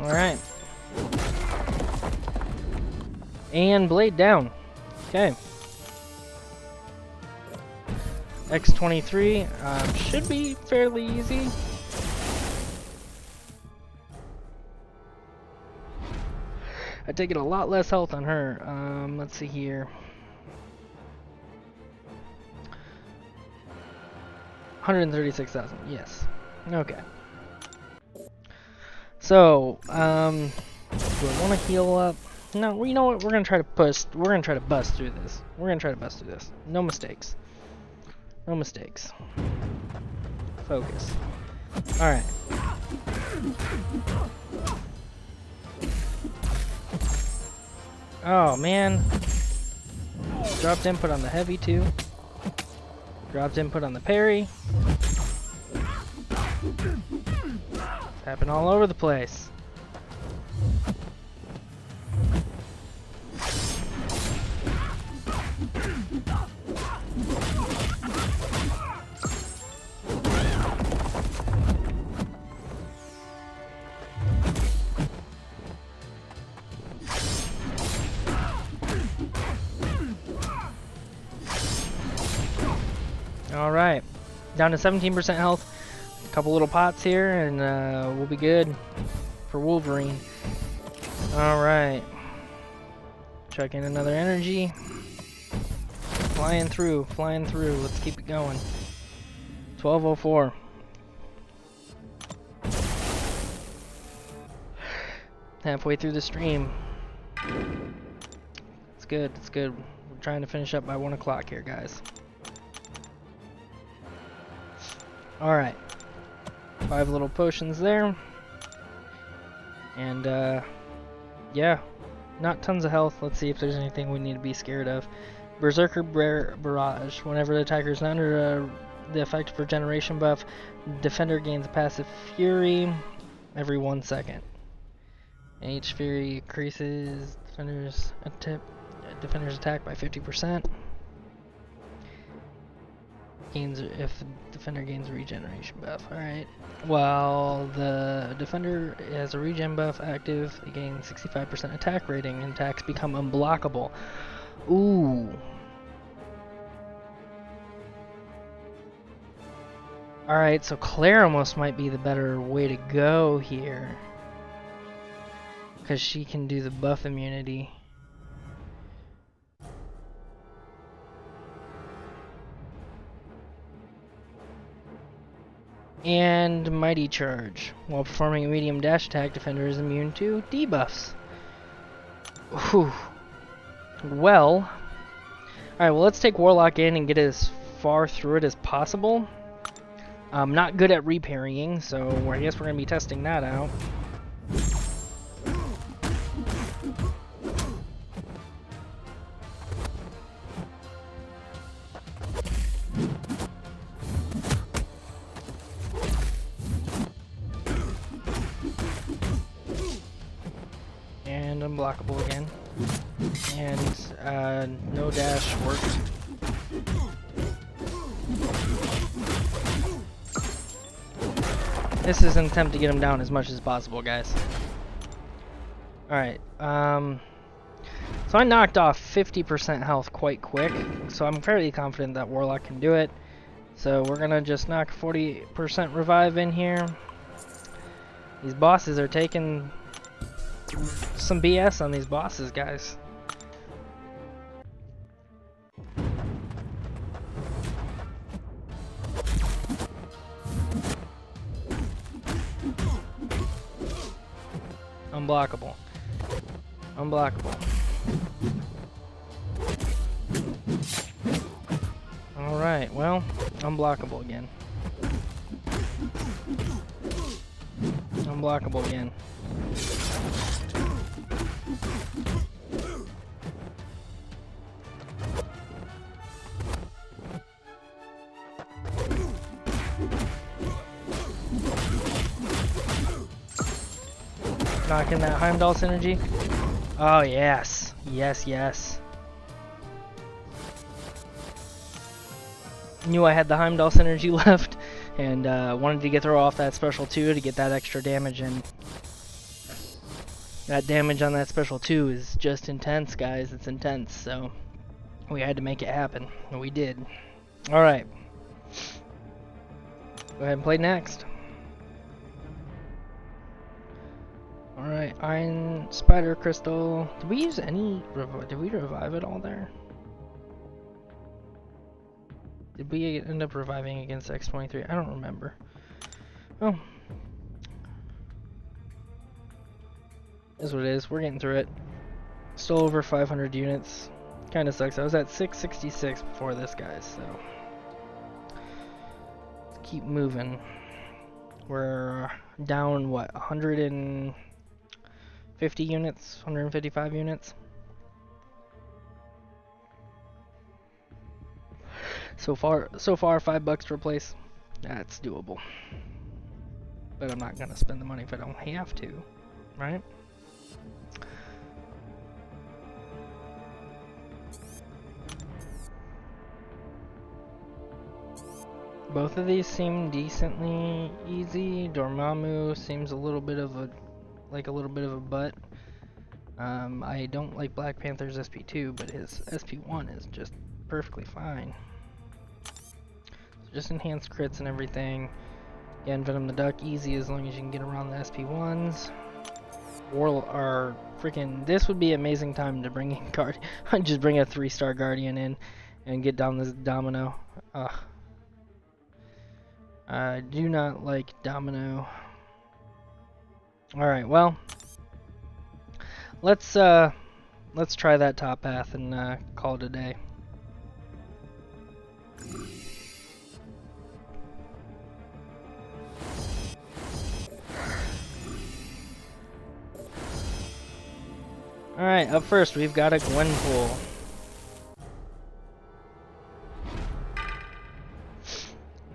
Alright. And blade down. Okay. X23 should be fairly easy. I've taken a lot less health on her. Let's see here. 136,000. Yes. Okay. So, do I want to heal up? No. Well, you know what? We're gonna try to push. We're gonna try to bust through this. We're gonna try to bust through this. No mistakes. No mistakes. Focus. All right. Oh man. Dropped input on the heavy too. Dropped input on the parry. Happened all over the place. Alright, down to 17% health. A couple little pots here, and we'll be good for Wolverine. Alright. Chuck in another energy. Flying through. Let's keep it going. 12:04. Halfway through the stream. It's good. We're trying to finish up by 1 o'clock here, guys. Alright. 5 little potions there. And, yeah. Not tons of health. Let's see if there's anything we need to be scared of. Berserker Barrage. Whenever the attacker is under the effect of regeneration buff, defender gains passive fury every 1 second. And each fury increases defender's attack by 50%. Gains if the defender gains a regeneration buff. Alright. While the defender has a regen buff active, they gain 65% attack rating and attacks become unblockable. Ooh. Alright, so Claire almost might be the better way to go here. Because she can do the buff immunity. And Mighty Charge. While performing a medium dash attack, defender is immune to debuffs. Whew. Well. Alright, well let's take Warlock in and get as far through it as possible. I'm not good at reparrying, so I guess we're going to be testing that out. And unblockable again. And no dash worked. This is an attempt to get him down as much as possible, guys. Alright, so I knocked off 50% health quite quick, so I'm fairly confident that Warlock can do it. So we're gonna just knock 40% revive in here. These bosses are taking some BS on these bosses, guys. Unblockable. Unblockable. Alright, well, unblockable again. Unblockable again. Knocking that Heimdall synergy. Oh, yes. Yes, yes. Knew I had the Heimdall synergy left, and wanted to throw off that special 2 to get that extra damage in. That damage on that special 2 is just intense, guys. It's intense, so we had to make it happen, and we did. Alright. Go ahead and play next. Alright, Iron Spider Crystal. Did we use any... Did we revive it all there? Did we end up reviving against X-23? I don't remember. Oh. Is what it is. We're getting through it. Still over 500 units. Kinda sucks. I was at 666 before this, guys, so... Let's keep moving. We're down, what, 150 units? 155 units? So far, $5 to replace. That's doable. But I'm not gonna spend the money if I don't have to, right? Both of these seem decently easy. Dormammu seems a little bit of a butt. I don't like Black Panther's SP2, but his SP1 is just perfectly fine. So just enhanced crits and everything. Again, Venom the Duck easy as long as you can get around the SP1s. This would be an amazing time to bring in Guardian. Just bring a 3-star Guardian in and get down this Domino. I do not like Domino. Alright, well, let's try that top path and call it a day. Alright, up first we've got a Gwenpool.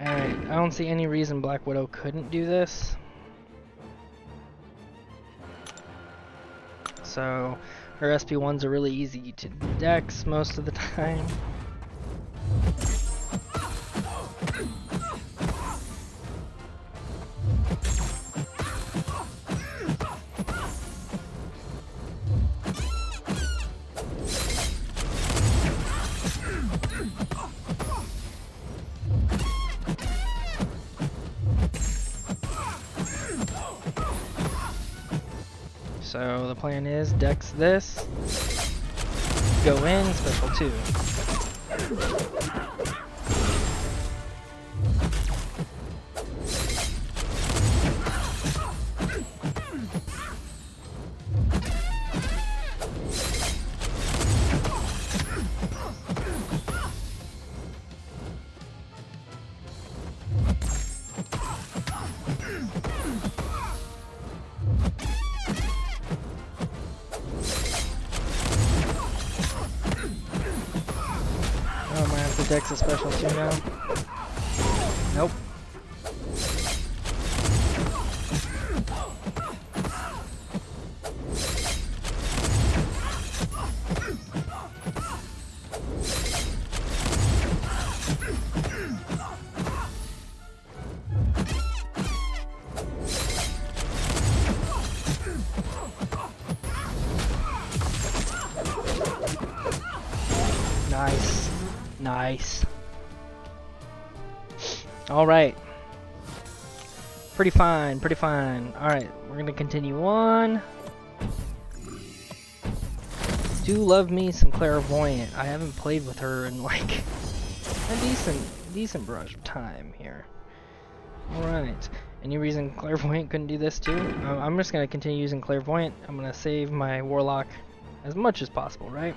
Alright, I don't see any reason Black Widow couldn't do this. So, her SP1s are really easy to dex most of the time. So the plan is dex this, go in, special 2. Dex a special 2 now. Nope. Nice. Nice. Alright. Pretty fine, pretty fine. Alright, we're gonna continue on. Do love me some Clairvoyant. I haven't played with her in like a decent brush of time here. Alright. Any reason Clairvoyant couldn't do this too? I'm just gonna continue using Clairvoyant. I'm gonna save my Warlock as much as possible, right?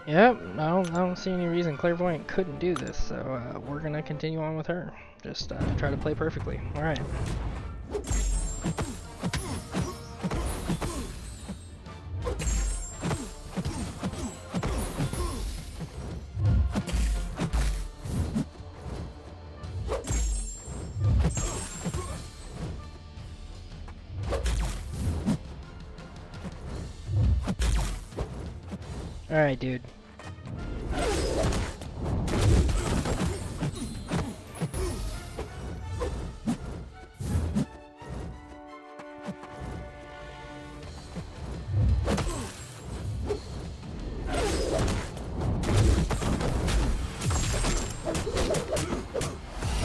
Yep, I don't see any reason Clairvoyant couldn't do this, so we're gonna continue on with her. Just try to play perfectly. Alright. Alright, dude.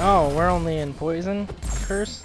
Oh, we're only in poison curse?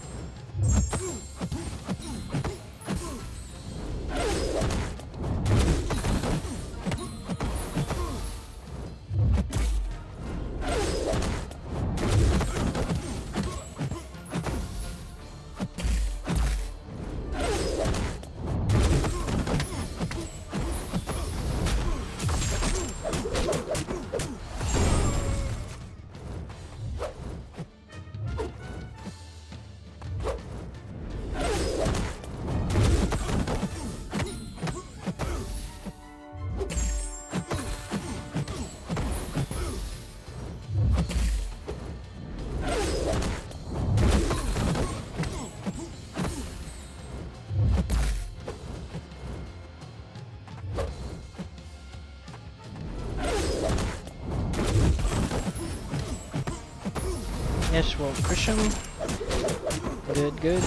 Ish won't push him. Good, good.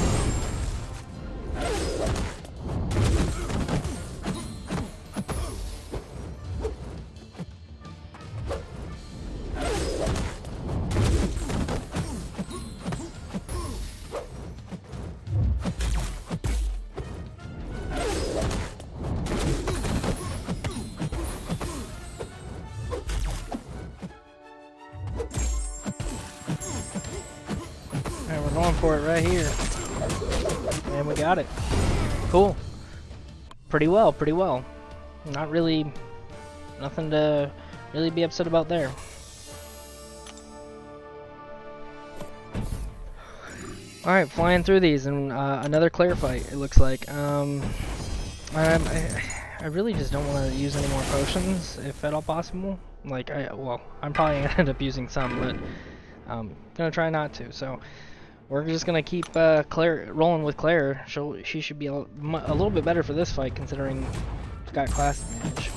Alright, we're going for it right here. And we got it. Cool. Pretty well, pretty well. Not really, nothing to really be upset about there. Alright, flying through these, and another Claire fight, it looks like. I really just don't want to use any more potions, if at all possible. Like, well, I'm probably going to end up using some, but I'm going to try not to. So, we're just going to keep Claire rolling with Claire. She should be a little bit better for this fight, considering she's got class advantage.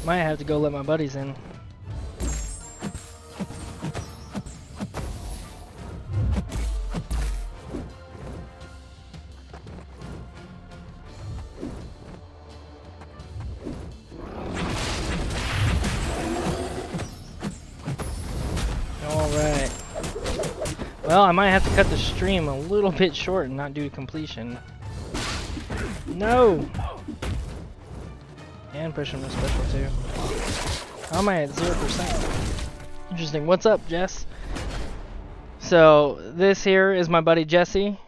Might have to go let my buddies in. Alright. Well, I might have to cut the stream a little bit short and not do completion. No! And push him to special too. How am I at 0%? Interesting. What's up, Jess? So this here is my buddy Jesse.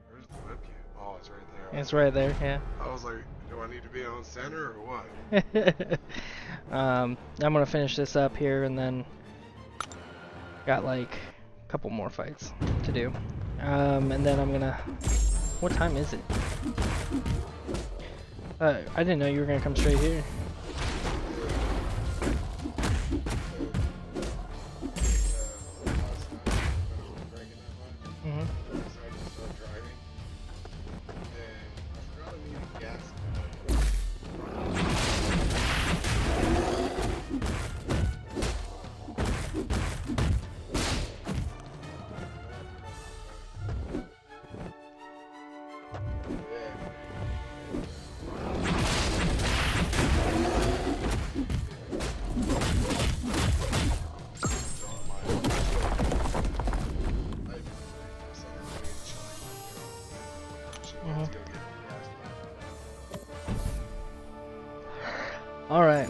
Where's the webcam? Oh, it's right there. It's right there. Yeah. I was like, do I need to be on center or what? I'm gonna finish this up here, and then got like a couple more fights to do. And then I'm gonna. What time is it? I didn't know you were gonna come straight here. Alright.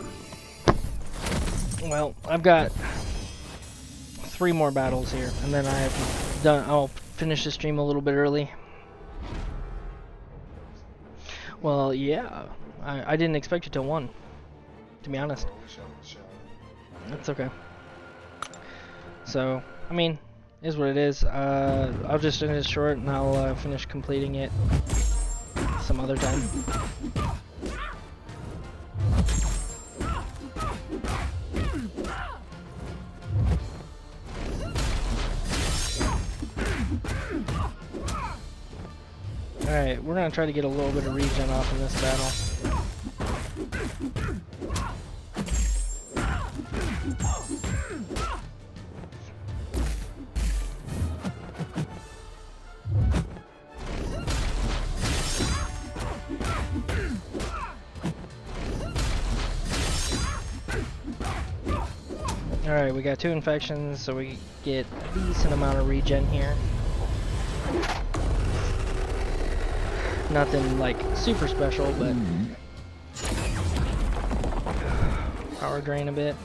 Well, I've got 3 more battles here, and then I'll finish the stream a little bit early. Well, yeah. I didn't expect it till 1, to be honest. That's okay. So, I mean, is what it is. I'll just end it short and I'll finish completing it some other time. Alright, we're gonna try to get a little bit of regen off in this battle. Alright, we got 2 infections, so we get a decent amount of regen here. Nothing like super special, but power drain a bit.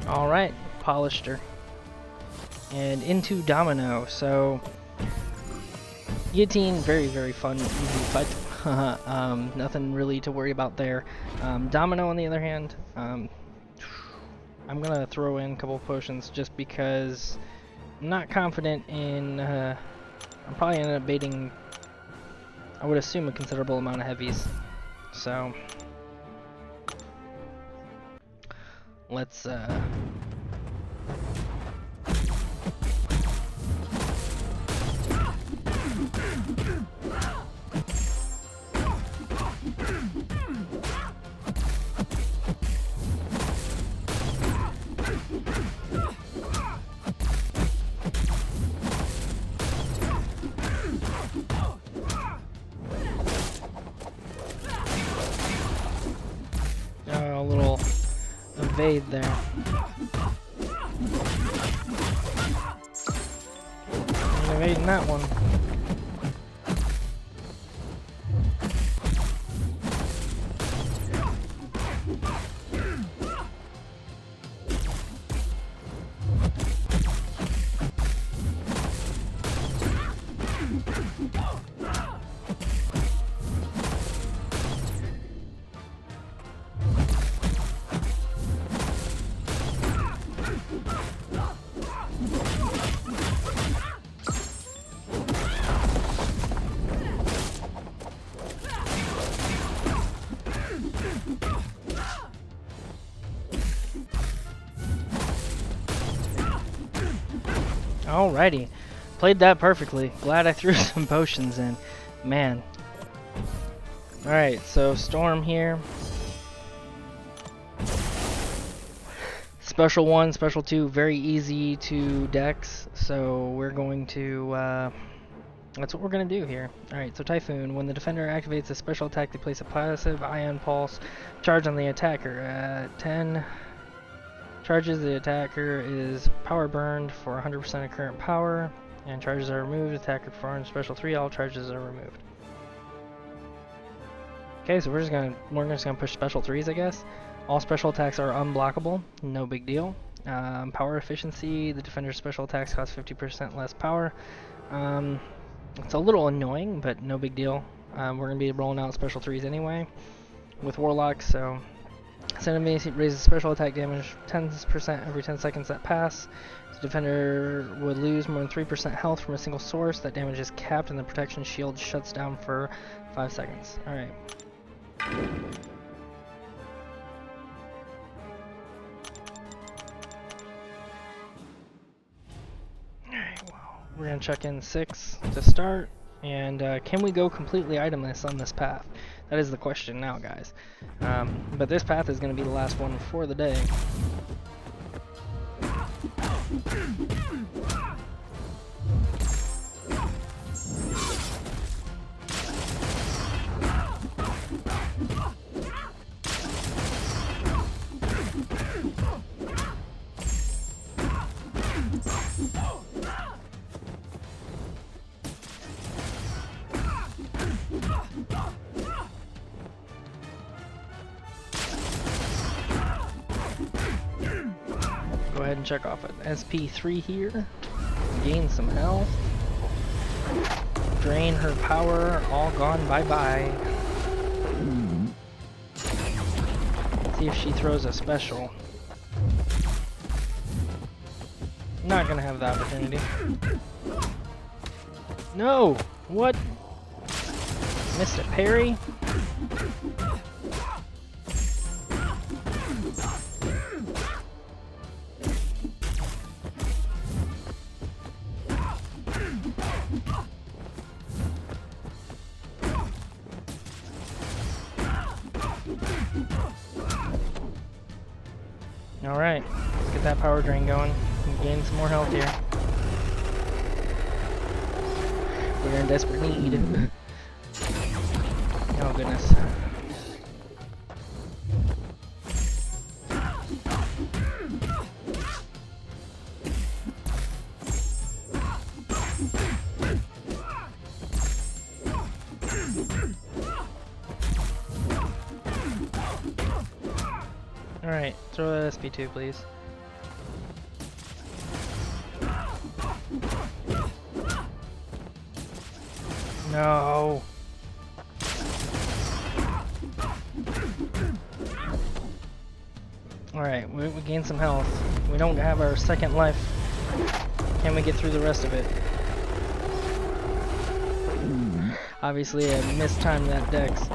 Alright, polished her. And into Domino. So, Guillotine, very, very fun, easy fight. Nothing really to worry about there. Domino, on the other hand, I'm gonna throw in a couple potions just because I'm not confident in. I'm probably end up baiting, I would assume, a considerable amount of heavies. So, let's a little evade there. I'm evading that one. Alrighty, played that perfectly. Glad I threw some potions in. Man. Alright, so Storm here. Special 1, Special 2, very easy to dex. So we're going to, that's what we're going to do here. Alright, so Typhoon. When the defender activates a special attack, they place a passive ion pulse charge on the attacker. 10 charges, the attacker is power burned for 100% of current power, and charges are removed. Attacker performs special 3, all charges are removed. Okay, so we're just gonna push special 3s, I guess. All special attacks are unblockable, no big deal. Power efficiency, the defender's special attacks cost 50% less power. It's a little annoying, but no big deal. We're gonna be rolling out special 3s anyway with Warlock, so enemy raises special attack damage 10% every 10 seconds that pass. The defender would lose more than 3% health from a single source. That damage is capped and the protection shield shuts down for 5 seconds. Alright. Alright, well, we're going to check in 6 to start. And can we go completely itemless on this path? That is the question now, guys. But this path is going to be the last one for the day. ahead and check off an SP3 here. Gain some health. Drain her power. All gone. Bye-bye. See if she throws a special. Not gonna have the opportunity. No! What? Missed a parry? Alright, let's get that power drain going and gain some more health here. We're in desperate need. Oh goodness. Alright, throw that SP2 please. No. Alright, we gained some health. We don't have our second life. Can we get through the rest of it? Obviously I mistimed that dex.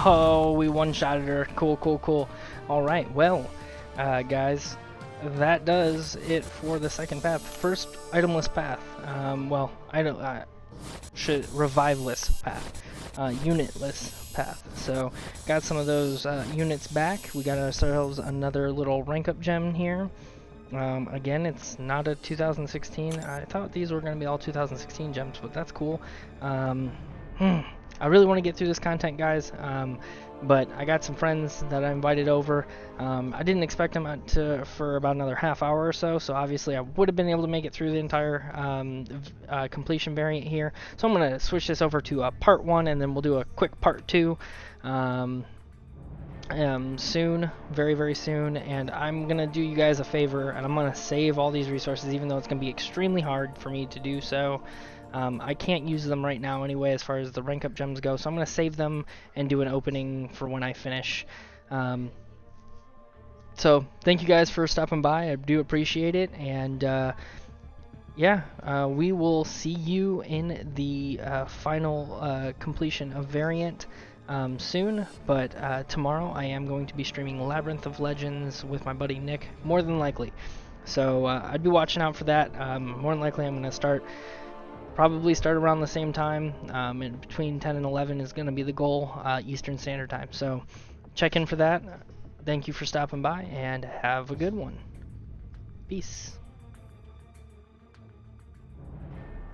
Oh, we one-shotted her. Cool, cool, cool. Alright, well, guys, that does it for the second path. First itemless path. Well, reviveless path. Unitless path. So, got some of those units back. We got ourselves another little rank up gem here. Again, it's not a 2016. I thought these were going to be all 2016 gems, but that's cool. I really want to get through this content, guys, but I got some friends that I invited over. I didn't expect them for about another half hour or so, so obviously I would have been able to make it through the entire completion variant here. So I'm going to switch this over to part 1, and then we'll do a quick part 2 soon, very, very soon. And I'm going to do you guys a favor, and I'm going to save all these resources, even though it's going to be extremely hard for me to do so. I can't use them right now anyway as far as the rank up gems go, so I'm going to save them and do an opening for when I finish. So thank you guys for stopping by. I do appreciate it, and yeah, we will see you in the final completion of Variant soon, but tomorrow I am going to be streaming Labyrinth of Legends with my buddy Nick, more than likely. So I'd be watching out for that. More than likely I'm going to probably start around the same time. In between 10 and 11 is going to be the goal, Eastern Standard Time. So check in for that. Thank you for stopping by, and have a good one. Peace.